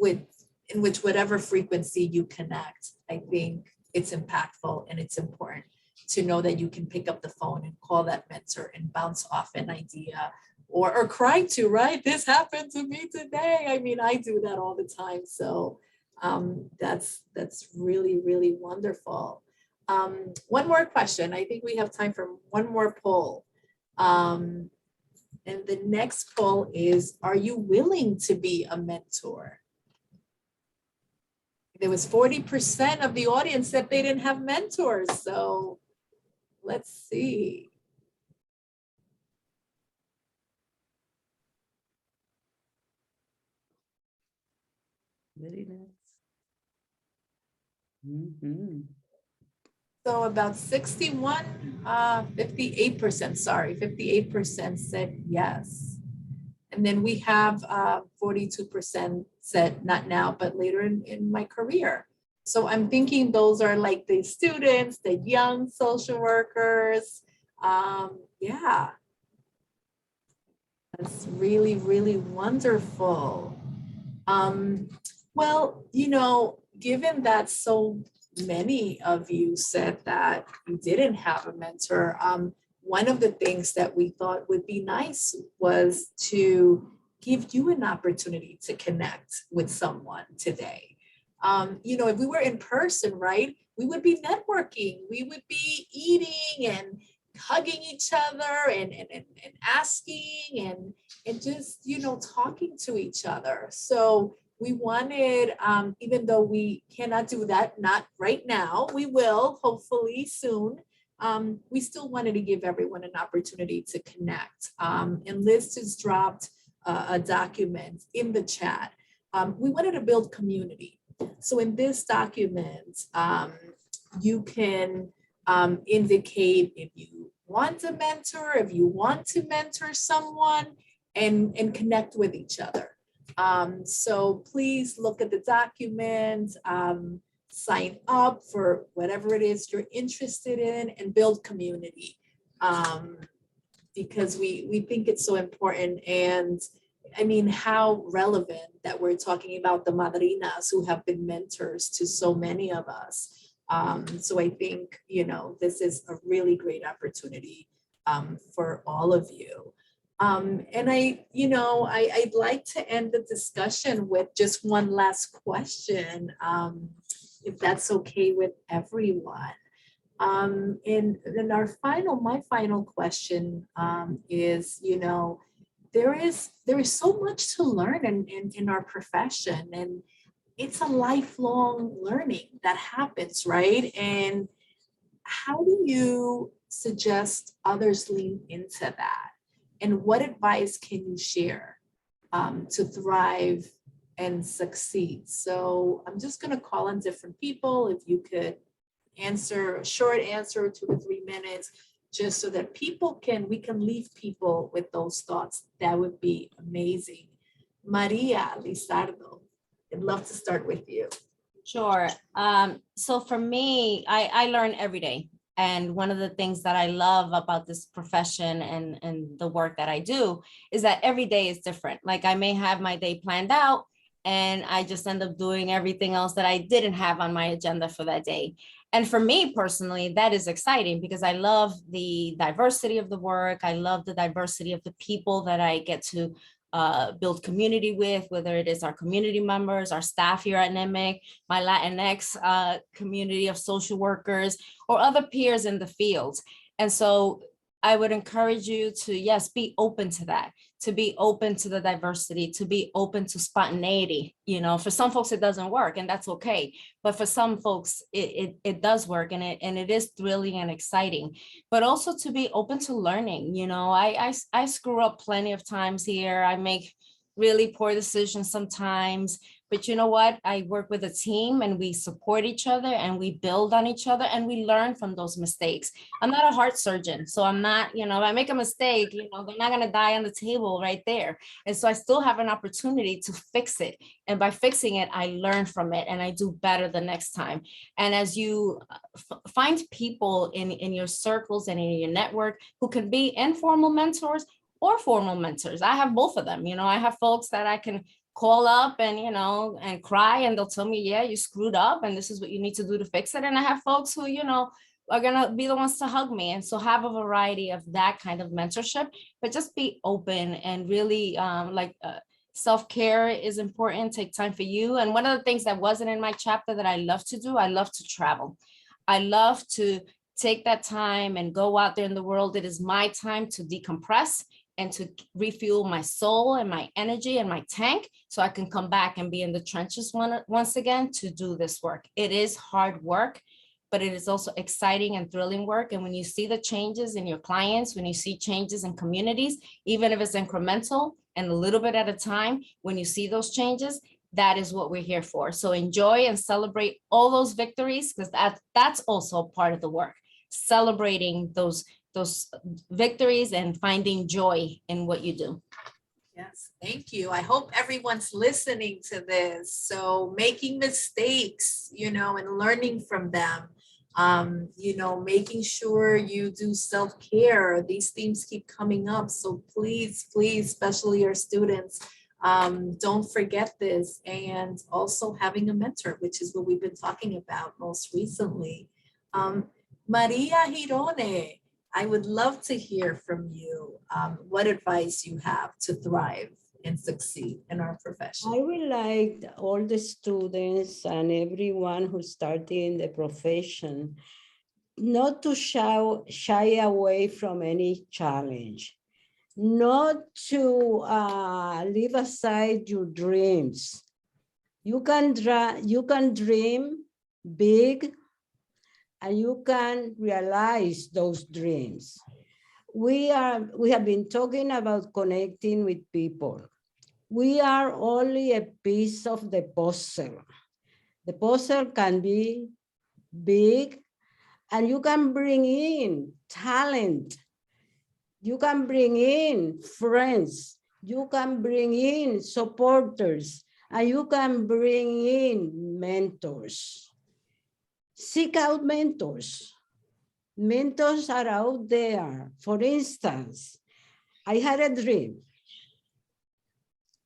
Speaker 2: in which whatever frequency you connect, I think it's impactful and it's important to know that you can pick up the phone and call that mentor and bounce off an idea or cry to, right? This happened to me today. I mean, I do that all the time. So that's really, really wonderful. One more question. I think we have time for one more poll. And the next poll is, are you willing to be a mentor? There was 40% of the audience said they didn't have mentors. So let's see.
Speaker 5: Very nice.
Speaker 8: Mhm.
Speaker 2: So about 58%, sorry, 58% said yes. And then we have 42% said not now, but later in my career. So I'm thinking those are like the students, the young social workers. Yeah. That's really, really wonderful. Well, you know, given that so many of you said that you didn't have a mentor, one of the things that we thought would be nice was to give you an opportunity to connect with someone today. You know, if we were in person, right, we would be networking, we would be eating and hugging each other and asking and just, you know, talking to each other. So we wanted, even though we cannot do that, not right now, we will hopefully soon. We still wanted to give everyone an opportunity to connect. And Liz has dropped a document in the chat. We wanted to build community. So in this document, you can indicate if you want a mentor, if you want to mentor someone, and connect with each other. So please look at the document, sign up for whatever it is you're interested in and build community. Because we think it's so important. And I mean, how relevant that we're talking about the madrinas who have been mentors to so many of us. So I think, you know, this is a really great opportunity for all of you. And I'd like to end the discussion with just one last question, if that's okay with everyone. And then my final question is, you know, there is so much to learn in our profession, and it's a lifelong learning that happens, right? And how do you suggest others lean into that? And what advice can you share to thrive and succeed? So I'm just going to call on different people. If you could answer a short answer, 2 to 3 minutes, just so that we can leave people with those thoughts. That would be amazing. Maria Lizardo, I'd love to start with you.
Speaker 6: Sure. So for me, I learn every day. And one of the things that I love about this profession and the work that I do is that every day is different. Like I may have my day planned out and I just end up doing everything else that I didn't have on my agenda for that day. And for me personally, that is exciting because I love the diversity of the work. I love the diversity of the people that I get to build community with, whether it is our community members, our staff here at NEMIC, my Latinx community of social workers, or other peers in the field. And so I would encourage you to, yes, be open to that, to be open to the diversity, to be open to spontaneity. You know, for some folks, it doesn't work, and that's okay. But for some folks, it does work, and it is thrilling and exciting. But also to be open to learning. You know, I screw up plenty of times here. I make really poor decisions sometimes. But you know what? I work with a team, and we support each other, and we build on each other, and we learn from those mistakes. I'm not a heart surgeon, so I'm not, you know, if I make a mistake, you know, they're not going to die on the table right there. And so I still have an opportunity to fix it. And by fixing it, I learn from it, and I do better the next time. And as you find people in your circles and in your network who can be informal mentors or formal mentors, I have both of them. You know, I have folks that I can call up and, you know, and cry, and they'll tell me, yeah, you screwed up and this is what you need to do to fix it. And I have folks who, you know, are gonna be the ones to hug me. And so have a variety of that kind of mentorship, but just be open and really self-care is important. Take time for you. And one of the things that wasn't in my chapter that I love to do, I love to travel. I love to take that time and go out there in the world. It is my time to decompress and to refuel my soul and my energy and my tank, so I can come back and be in the trenches once again to do this work. It is hard work, but it is also exciting and thrilling work. And when you see the changes in your clients, when you see changes in communities, even if it's incremental and a little bit at a time, when you see those changes, that is what we're here for. So enjoy and celebrate all those victories, because that's also part of the work, celebrating those victories and finding joy in what you do.
Speaker 2: Yes, thank you. I hope everyone's listening to this. So making mistakes, you know, and learning from them, you know, making sure you do self-care. These themes keep coming up. So please, especially your students, don't forget this. And also having a mentor, which is what we've been talking about most recently. Maria Girone, I would love to hear from you what advice you have to thrive and succeed in our profession.
Speaker 5: I would like all the students and everyone who's starting the profession not to shy away from any challenge, not to leave aside your dreams. You can dream big, and you can realize those dreams. We have been talking about connecting with people. We are only a piece of the puzzle. The puzzle can be big, and you can bring in talent. You can bring in friends. You can bring in supporters, and you can bring in mentors. Seek out mentors. Mentors are out there. For instance, I had a dream.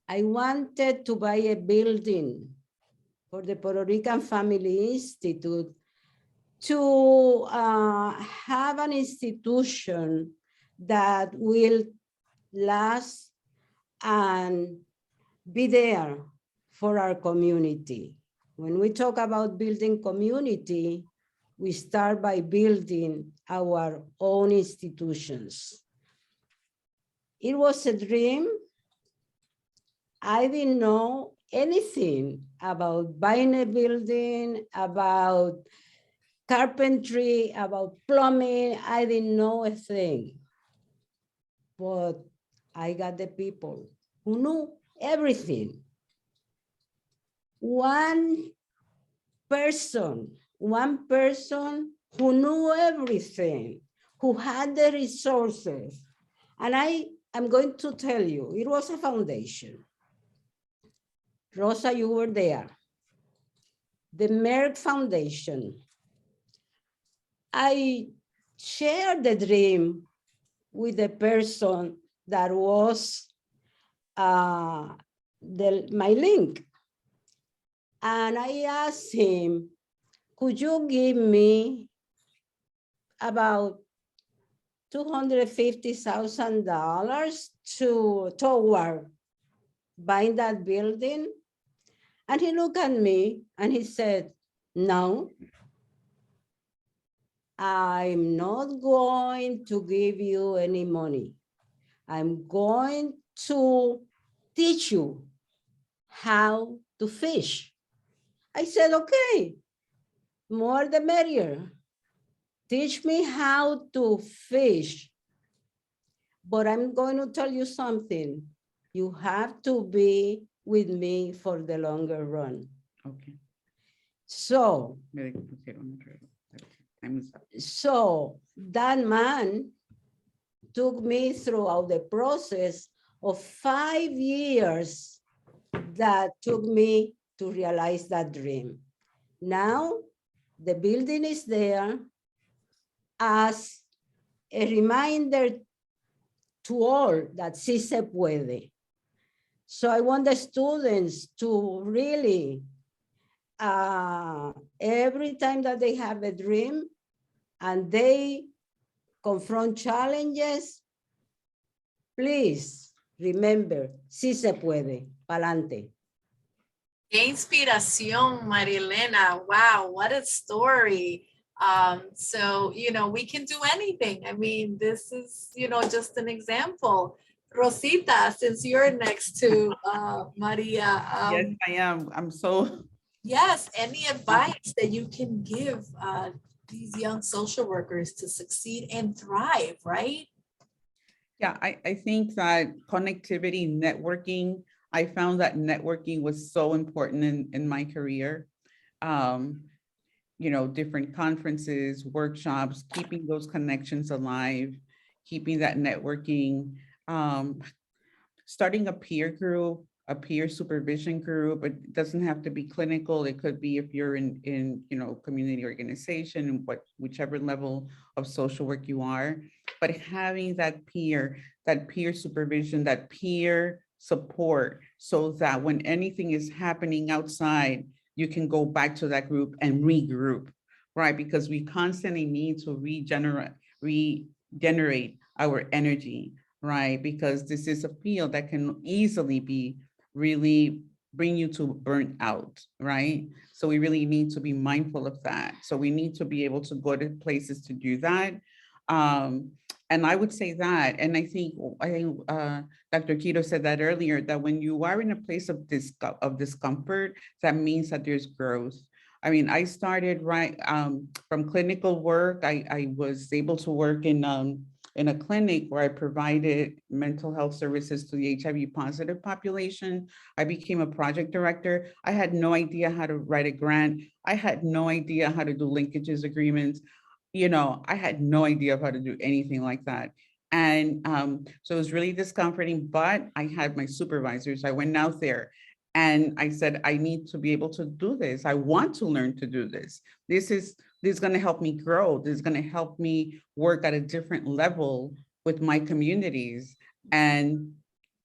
Speaker 5: I wanted to buy a building for the Puerto Rican Family Institute to have an institution that will last and be there for our community. When we talk about building community, we start by building our own institutions. It was a dream. I didn't know anything about buying a building, about carpentry, about plumbing. I didn't know a thing. But I got the people who knew everything. One person who knew everything, who had the resources. And I'm going to tell you, it was a foundation. Rosa, you were there. The Merck Foundation. I shared the dream with the person that was my link. And I asked him, could you give me about $250,000 toward buying that building? And he looked at me and he said, no, I'm not going to give you any money. I'm going to teach you how to fish. I said, okay, more the merrier. Teach me how to fish. But I'm going to tell you something. You have to be with me for the longer run.
Speaker 8: Okay.
Speaker 5: So
Speaker 8: Time is up.
Speaker 5: So that man took me throughout the process of 5 years that took me to realize that dream. Now, the building is there as a reminder to all that sí se puede. So I want the students to really every time that they have a dream and they confront challenges, please remember, sí se puede, pa'lante.
Speaker 2: Qué inspiración, Marilena. Wow, what a story. So, you know, we can do anything. I mean, this is, you know, just an example. Rosita, since you're next to Maria,
Speaker 8: Yes, I am. I'm so.
Speaker 2: yes, any advice that you can give these young social workers to succeed and thrive, right?
Speaker 8: Yeah, I think that connectivity, networking, I found that networking was so important in my career. You know, different conferences, workshops, keeping those connections alive, keeping that networking, starting a peer group, a peer supervision group. It doesn't have to be clinical. It could be if you're in you know, community organization, whichever level of social work you are. But having that peer supervision, that peer support, so that when anything is happening outside, you can go back to that group and regroup, right? Because we constantly need to regenerate our energy, right? Because this is a field that can easily be really bring you to burnt out, right? So we really need to be mindful of that. So we need to be able to go to places to do that. And I would say that, and I think Dr. Quito said that earlier, that when you are in a place of discomfort, that means that there's growth. I mean, I started from clinical work. I was able to work in a clinic where I provided mental health services to the HIV positive population. I became a project director. I had no idea how to write a grant. I had no idea how to do linkages agreements. You know, I had no idea of how to do anything like that. And so it was really discomforting, but I had my supervisors. I went out there and I said, I need to be able to do this. I want to learn to do this. This is going to help me grow. This is going to help me work at a different level with my communities. And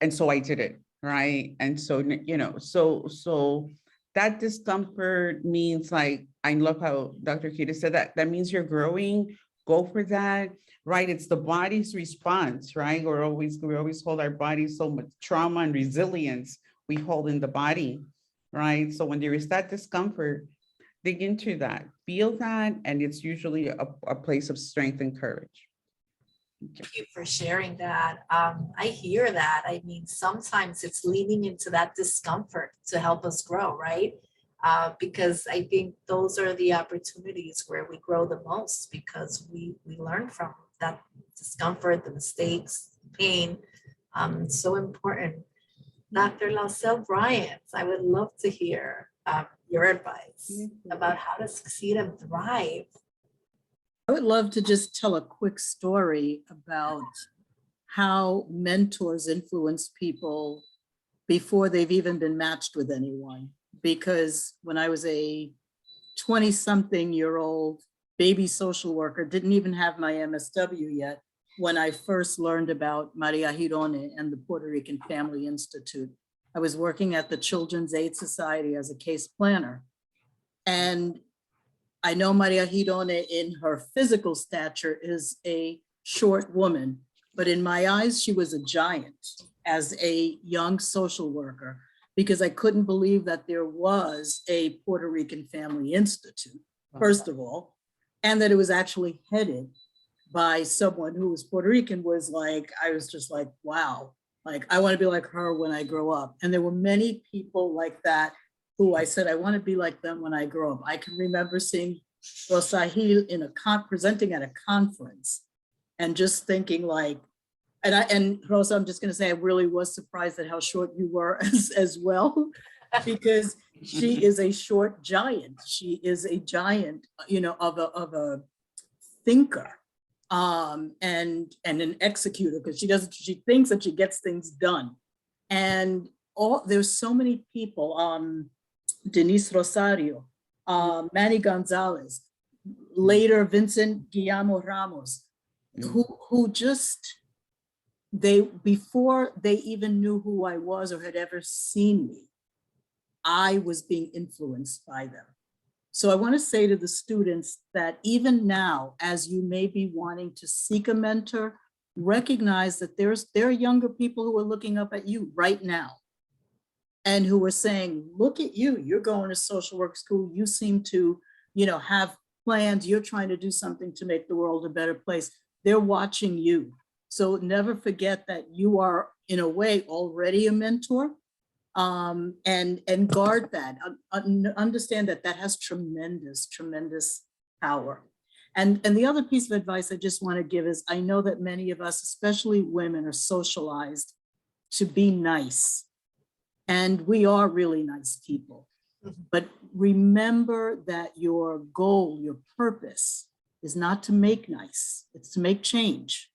Speaker 8: so I did it, right? And so, you know, so that discomfort means, like, I love how Dr. Quito said that means you're growing, go for that, right? It's the body's response, right? We always hold our bodies so much trauma and resilience we hold in the body, right? So when there is that discomfort, dig into that, feel that, and it's usually a place of strength and courage.
Speaker 2: Thank you for sharing that. I hear that. I mean, sometimes it's leaning into that discomfort to help us grow, right? Because I think those are the opportunities where we grow the most, because we learn from that discomfort, the mistakes, pain. It's so important. Dr. Lausel Bryant, I would love to hear your advice about how to succeed and thrive.
Speaker 4: I would love to just tell a quick story about how mentors influence people before they've even been matched with anyone. Because when I was a 20-something-year-old baby social worker, didn't even have my MSW yet, when I first learned about Maria Girone and the Puerto Rican Family Institute. I was working at the Children's Aid Society as a case planner. And I know Maria Girone in her physical stature is a short woman, but in my eyes, she was a giant. as a young social worker because I couldn't believe that there was a Puerto Rican Family Institute, first of all, and that it was actually headed by someone who was Puerto Rican was like, I was just like, wow, like I want to be like her when I grow up. And there were many people like that who I said, I want to be like them when I grow up. I can remember seeing Rosa Gil presenting at a conference and just thinking like, and Rosa, I'm just going to say, I really was surprised at how short you were as well, because she is a short giant. She is a giant, you know, of a thinker and an executor, because she thinks that she gets things done. And there's so many people, Denise Rosario, Manny Gonzalez, later Vincent Guillermo Ramos, who just, before they even knew who I was or had ever seen me, I was being influenced by them. So I want to say to the students that even now, as you may be wanting to seek a mentor, recognize that there are younger people who are looking up at you right now and who are saying, look at you, you're going to social work school. You seem to, you know, have plans. You're trying to do something to make the world a better place. They're watching you. So never forget that you are, in a way, already a mentor, and guard that. Understand that that has tremendous, tremendous power. And the other piece of advice I just want to give is, I know that many of us, especially women, are socialized to be nice. And we are really nice people. But remember that your goal, your purpose is not to make nice, it's to make change.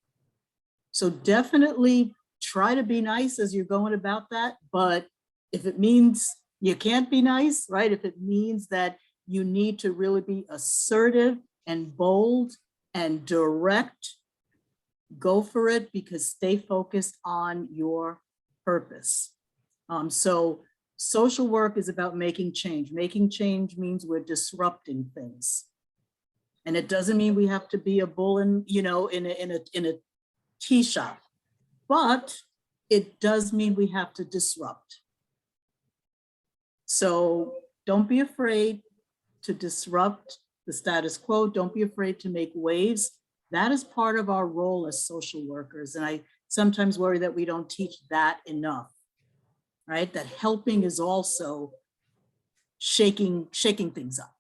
Speaker 4: So definitely try to be nice as you're going about that. But if it means you can't be nice, right? If it means that you need to really be assertive and bold and direct, go for it, because stay focused on your purpose. So social work is about making change. Making change means we're disrupting things. And it doesn't mean we have to be a bull in, you know, in a tea shop, but it does mean we have to disrupt. So don't be afraid to disrupt the status quo. Don't be afraid to make waves. That is part of our role as social workers. And I sometimes worry that we don't teach that enough, right? That helping is also shaking things up.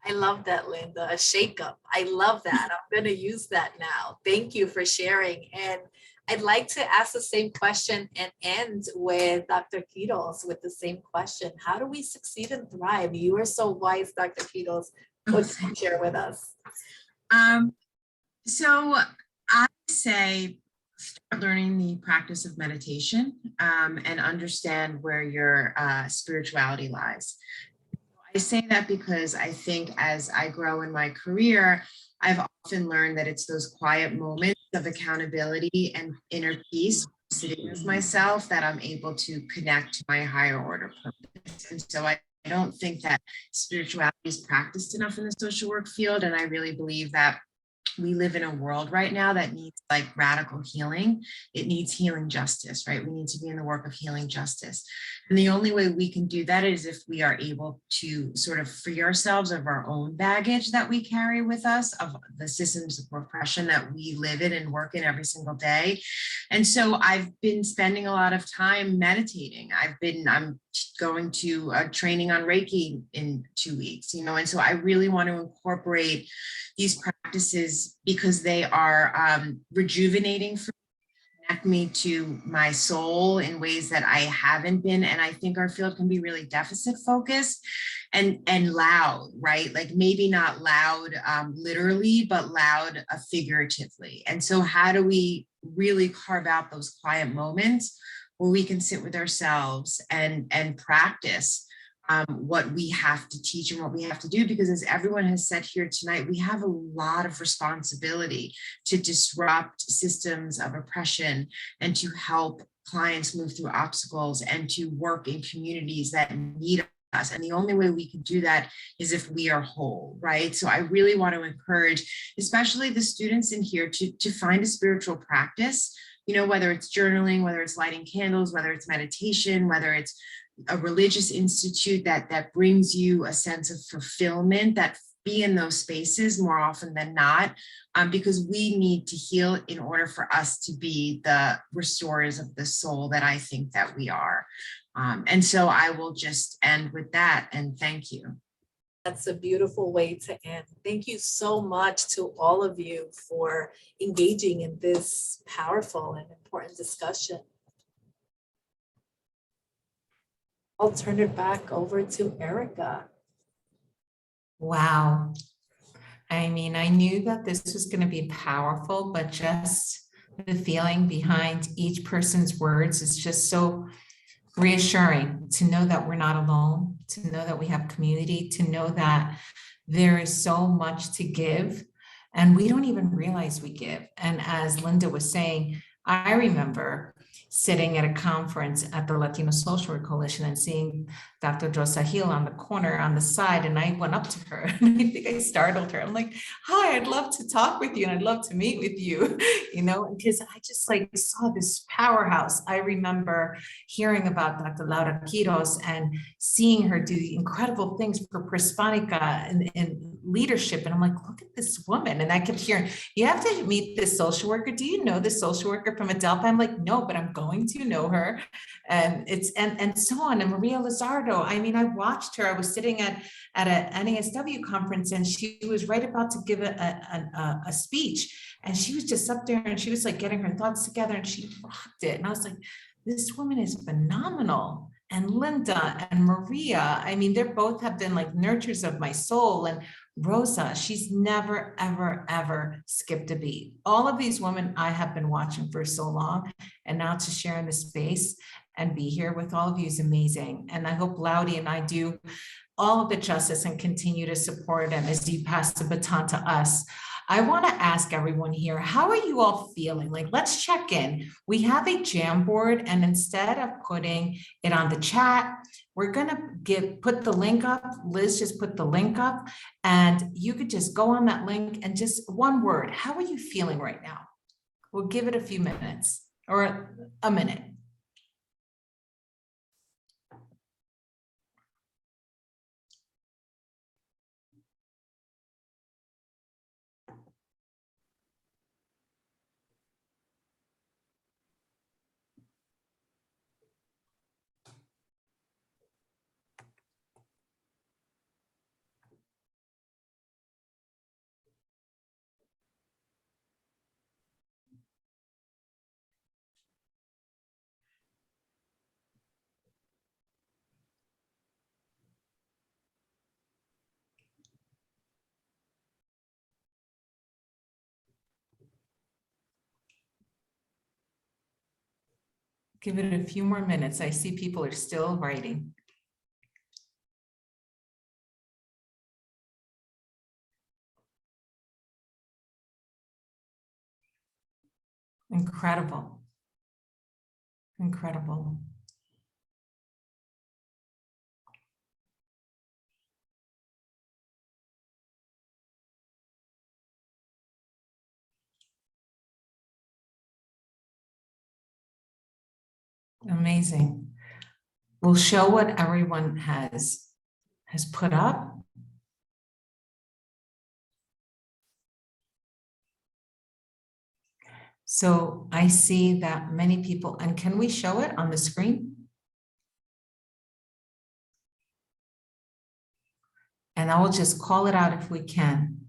Speaker 2: I love that, Linda, a shakeup. I love that. I'm going to use that now. Thank you for sharing. And I'd like to ask the same question and end with Dr. Quiros with the same question. How do we succeed and thrive? You are so wise, Dr. Quiros. What can you share with us?
Speaker 3: So I say start learning the practice of meditation and understand where your spirituality lies. I say that because I think as I grow in my career, I've often learned that it's those quiet moments of accountability and inner peace, sitting with myself, that I'm able to connect to my higher order purpose. And so I don't think that spirituality is practiced enough in the social work field. And I really believe that we live in a world right now that needs like radical healing. It needs healing justice, right? We need to be in the work of healing justice. And the only way we can do that is if we are able to sort of free ourselves of our own baggage that we carry with us, of the systems of oppression that we live in and work in every single day. And so I've been spending a lot of time meditating. I'm going to a training on Reiki in 2 weeks, you know, and so I really want to incorporate these practices because they are rejuvenating for me, connect me to my soul in ways that I haven't been. And I think our field can be really deficit focused and loud, right? Like maybe not loud literally, but loud figuratively. And so how do we really carve out those quiet moments where we can sit with ourselves and practice what we have to teach and what we have to do? Because as everyone has said here tonight, we have a lot of responsibility to disrupt systems of oppression and to help clients move through obstacles and to work in communities that need us. And the only way we can do that is if we are whole, right? So I really want to encourage, especially the students in here, to find a spiritual practice whether it's journaling, whether it's lighting candles, whether it's meditation, whether it's a religious institute that brings you a sense of fulfillment, that be in those spaces more often than not, because we need to heal in order for us to be the restorers of the soul that I think that we are. And so I will just end with that and thank you.
Speaker 2: That's a beautiful way to end. Thank you so much to all of you for engaging in this powerful and important discussion. I'll turn it back over to Erica.
Speaker 1: Wow. I mean, I knew that this was going to be powerful, but just the feeling behind each person's words is just so reassuring to know that we're not alone, to know that we have community, to know that there is so much to give and we don't even realize we give. And as Linda was saying, I remember sitting at a conference at the Latino Social Work Coalition and seeing Dr. Rosa Gil on the corner on the side, and I went up to her and I think I startled her. I'm like, hi, I'd love to talk with you and I'd love to meet with you, because I just like saw this powerhouse. I remember hearing about Dr. Laura Quiros and seeing her do incredible things for Prispanica and leadership. And I'm like, look at this woman. And I kept hearing, you have to meet this social worker. Do you know this social worker from Adelphi? I'm like, no, but I'm going to know her. And and so on. And Maria Lizardo, I mean, I watched her. I was sitting at a NASW conference and she was right about to give a speech. And she was just up there and she was like getting her thoughts together and she rocked it. And I was like, this woman is phenomenal. And Linda and Maria, I mean, they're both have been like nurturers of my soul. And Rosa, she's never, ever, ever skipped a beat. All of these women I have been watching for so long, and now to share in this space and be here with all of you is amazing. And I hope Laudy and I do all of the justice and continue to support them as you pass the baton to us. I want to ask everyone here, how are you all feeling? Like, let's check in. We have a Jamboard, and instead of putting it on the chat, we're going to put the link up. Liz just put the link up, and you could just go on that link and just one word. How are you feeling right now? We'll give it a few minutes or a minute. Give it a few more minutes. I see people are still writing. Incredible. Incredible. Amazing. We'll show what everyone has put up. So I see that many people, and can we show it on the screen? And I will just call it out if we can.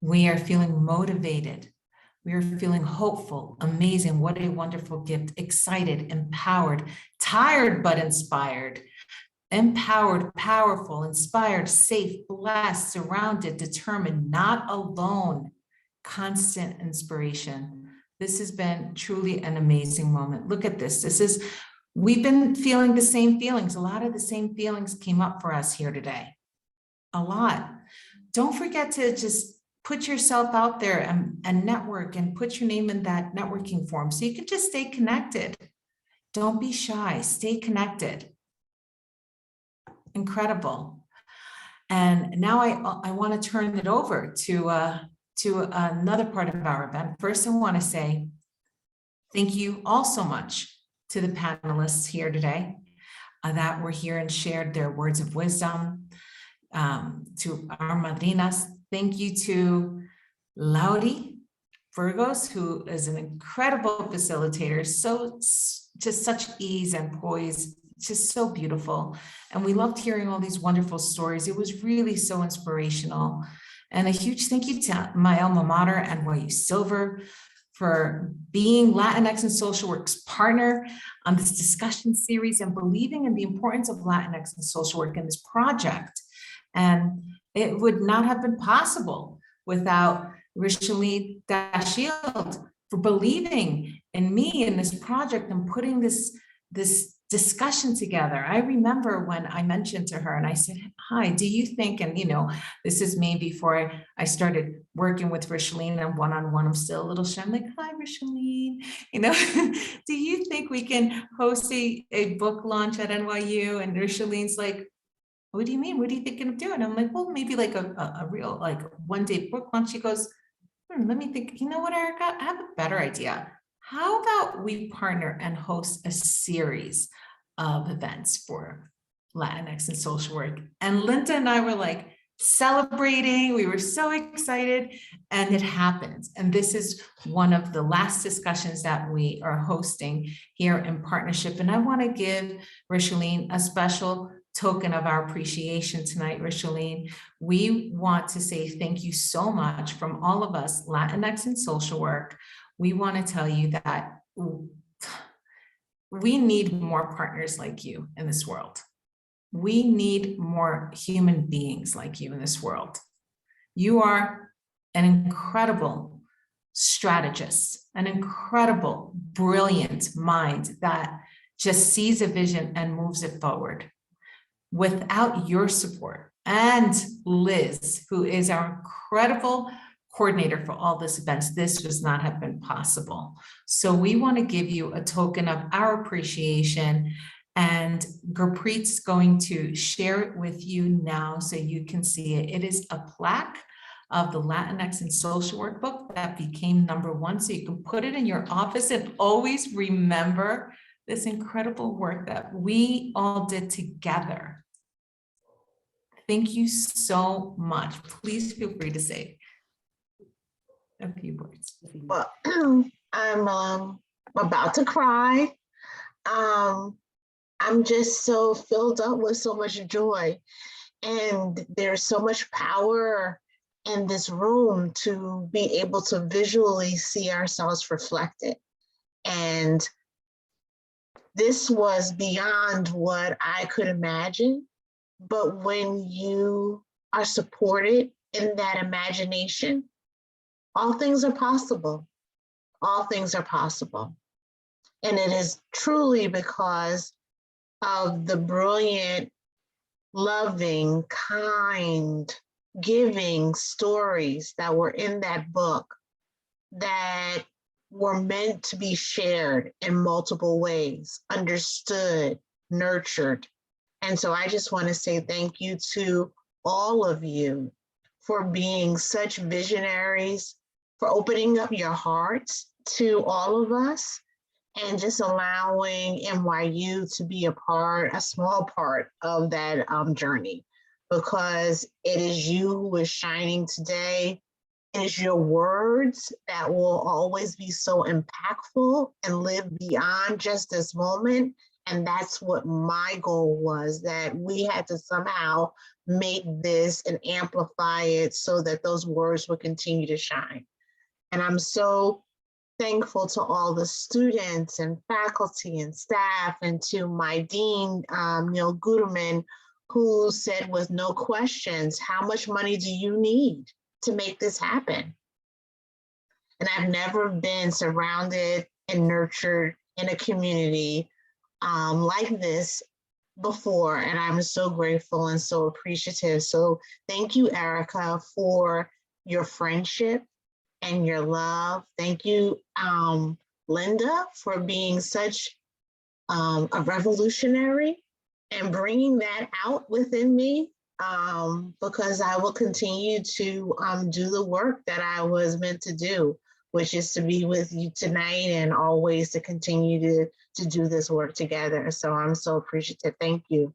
Speaker 1: We are feeling motivated. We are feeling hopeful, amazing, what a wonderful gift, excited, empowered, tired but inspired, empowered, powerful, inspired, safe, blessed, surrounded, determined, not alone, constant inspiration. This has been truly an amazing moment. Look at this. We've been feeling the same feelings. A lot of the same feelings came up for us here today. A lot. Don't forget to just put yourself out there and network and put your name in that networking forum so you can just stay connected. Don't be shy, stay connected. Incredible. And now I want to turn it over to another part of our event. First, I want to say Thank you all so much to the panelists here today that were here and shared their words of wisdom. To our madrinas, thank you to Laurie Burgos, who is an incredible facilitator, just such ease and poise, just so beautiful. And we loved hearing all these wonderful stories. It was really so inspirational. And a huge thank you to my alma mater, NYU Silver, for being Latinx and Social Work's partner on this discussion series and believing in the importance of Latinx and social work in this project. And it would not have been possible without Rishaline Dashield for believing in me in this project and putting this discussion together. I remember when I mentioned to her and I said, hi, do you think, and this is me before I started working with Rishaline and one-on-one, I'm still a little shy. I'm like, hi, Rishaline, do you think we can host a book launch at NYU? And Rishaline's like, what do you mean? What are you thinking of doing? I'm like, well, maybe like a real, like one-day book launch. She goes, let me think, you know what, Erica, I have a better idea. How about we partner and host a series of events for Latinx and social work? And Linda and I were like celebrating. We were so excited, and it happened. And this is one of the last discussions that we are hosting here in partnership. And I want to give Rishaline a special token of our appreciation tonight, Rishaline. We want to say thank you so much from all of us, Latinx and social work. We want to tell you that we need more partners like you in this world. We need more human beings like you in this world. You are an incredible strategist, an incredible, brilliant mind that just sees a vision and moves it forward. Without your support, and Liz, who is our incredible coordinator for all these events, this would not have been possible. So we want to give you a token of our appreciation, and Gurpreet's going to share it with you now so you can see it. It is a plaque of the Latinx and Social Work book that became #1, so you can put it in your office and always remember this incredible work that we all did together. Thank you so much. Please feel free to say a few words.
Speaker 9: Well, I'm about to cry. I'm just so filled up with so much joy, and there's so much power in this room to be able to visually see ourselves reflected. And this was beyond what I could imagine. But when you are supported in that imagination, all things are possible. All things are possible. And it is truly because of the brilliant, loving, kind, giving stories that were in that book that were meant to be shared in multiple ways, understood, nurtured. And so I just want to say thank you to all of you for being such visionaries, for opening up your hearts to all of us, and just allowing NYU to be a small part of that journey, because it is you who is shining today. It is your words that will always be so impactful and live beyond just this moment. And that's what my goal was, that we had to somehow make this and amplify it so that those words would continue to shine. And I'm so thankful to all the students and faculty and staff, and to my dean, Neil Guterman, who said with no questions, how much money do you need to make this happen? And I've never been surrounded and nurtured in a community like this before, and I'm so grateful and so appreciative. So thank you, Erica, for your friendship and your love. Thank you, Linda, for being such a revolutionary and bringing that out within me, because I will continue to do the work that I was meant to do. which is to be with you tonight and always to continue to do this work together. So I'm so appreciative. Thank you.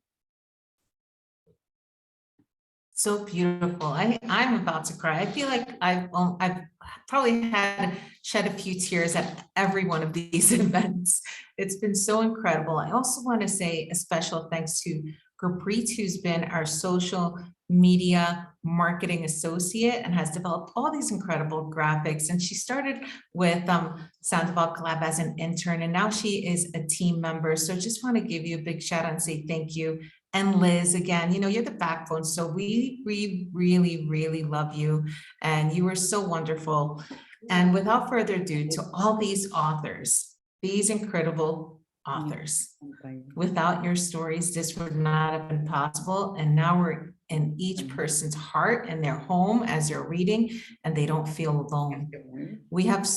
Speaker 1: So beautiful. I'm about to cry. I feel like I've probably shed a few tears at every one of these events. It's been so incredible. I also want to say a special thanks to Gurpreet, who's been our social media marketing associate and has developed all these incredible graphics. And she started with Sandoval Collab as an intern, and now she is a team member. So just want to give you a big shout out and say thank you. And Liz, again, you know, you're the backbone. So we really, really love you. And you are so wonderful. And without further ado, to all these authors, these incredible authors, without your stories, this would not have been possible. And now we're in each person's heart and their home as they're reading, and they don't feel alone. We have,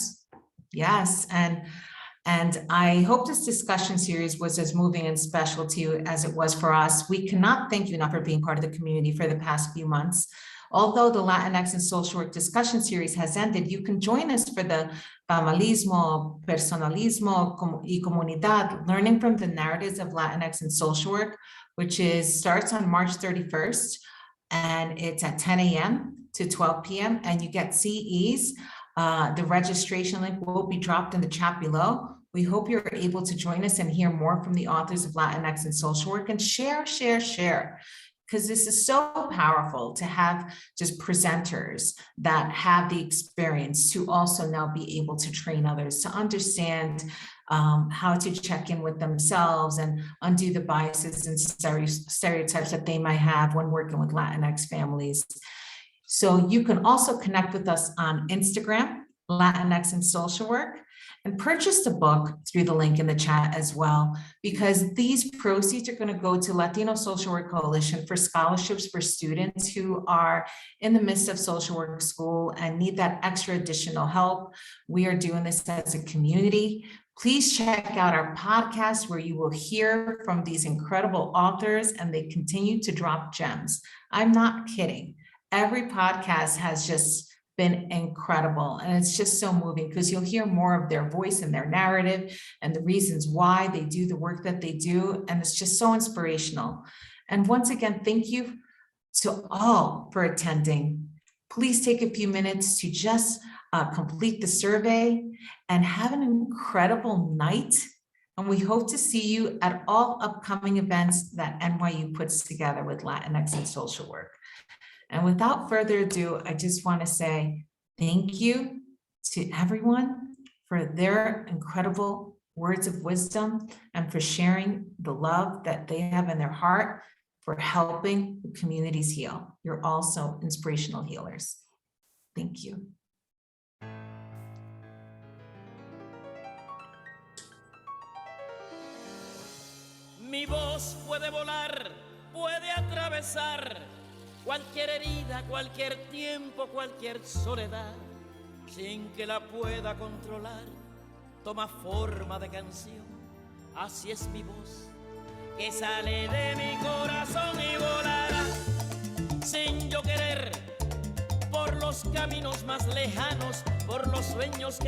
Speaker 1: yes, and I hope this discussion series was as moving and special to you as it was for us. We cannot thank you enough for being part of the community for the past few months. Although the Latinx and social work discussion series has ended, you can join us for the Familismo, Personalismo y Comunidad, learning from the narratives of Latinx and social work, which starts on March 31st, and it's at 10 a.m. to 12 p.m. and you get CEs. The registration link will be dropped in the chat below. We hope you're able to join us and hear more from the authors of Latinx and social work, and share, because this is so powerful to have just presenters that have the experience to also now be able to train others to understand how to check in with themselves and undo the biases and stereotypes that they might have when working with Latinx families. So you can also connect with us on Instagram, Latinx and Social Work, and purchase the book through the link in the chat as well, because these proceeds are going to go to Latino Social Work Coalition for scholarships for students who are in the midst of social work school and need that extra additional help. We are doing this as a community. Please check out our podcast where you will hear from these incredible authors, and they continue to drop gems. I'm not kidding. Every podcast has just been incredible. And it's just so moving because you'll hear more of their voice and their narrative and the reasons why they do the work that they do. And it's just so inspirational. And once again, thank you to all for attending. Please take a few minutes to just complete the survey and have an incredible night. And we hope to see you at all upcoming events that NYU puts together with Latinx and social work. And without further ado, I just want to say thank you to everyone for their incredible words of wisdom and for sharing the love that they have in their heart for helping communities heal. You're also inspirational healers. Thank you.
Speaker 10: Mi voz puede volar, puede atravesar cualquier herida, cualquier tiempo, cualquier soledad, sin que la pueda controlar, toma forma de canción. Así es mi voz, que sale de mi corazón y volará, sin yo querer, por los caminos más lejanos, por los sueños que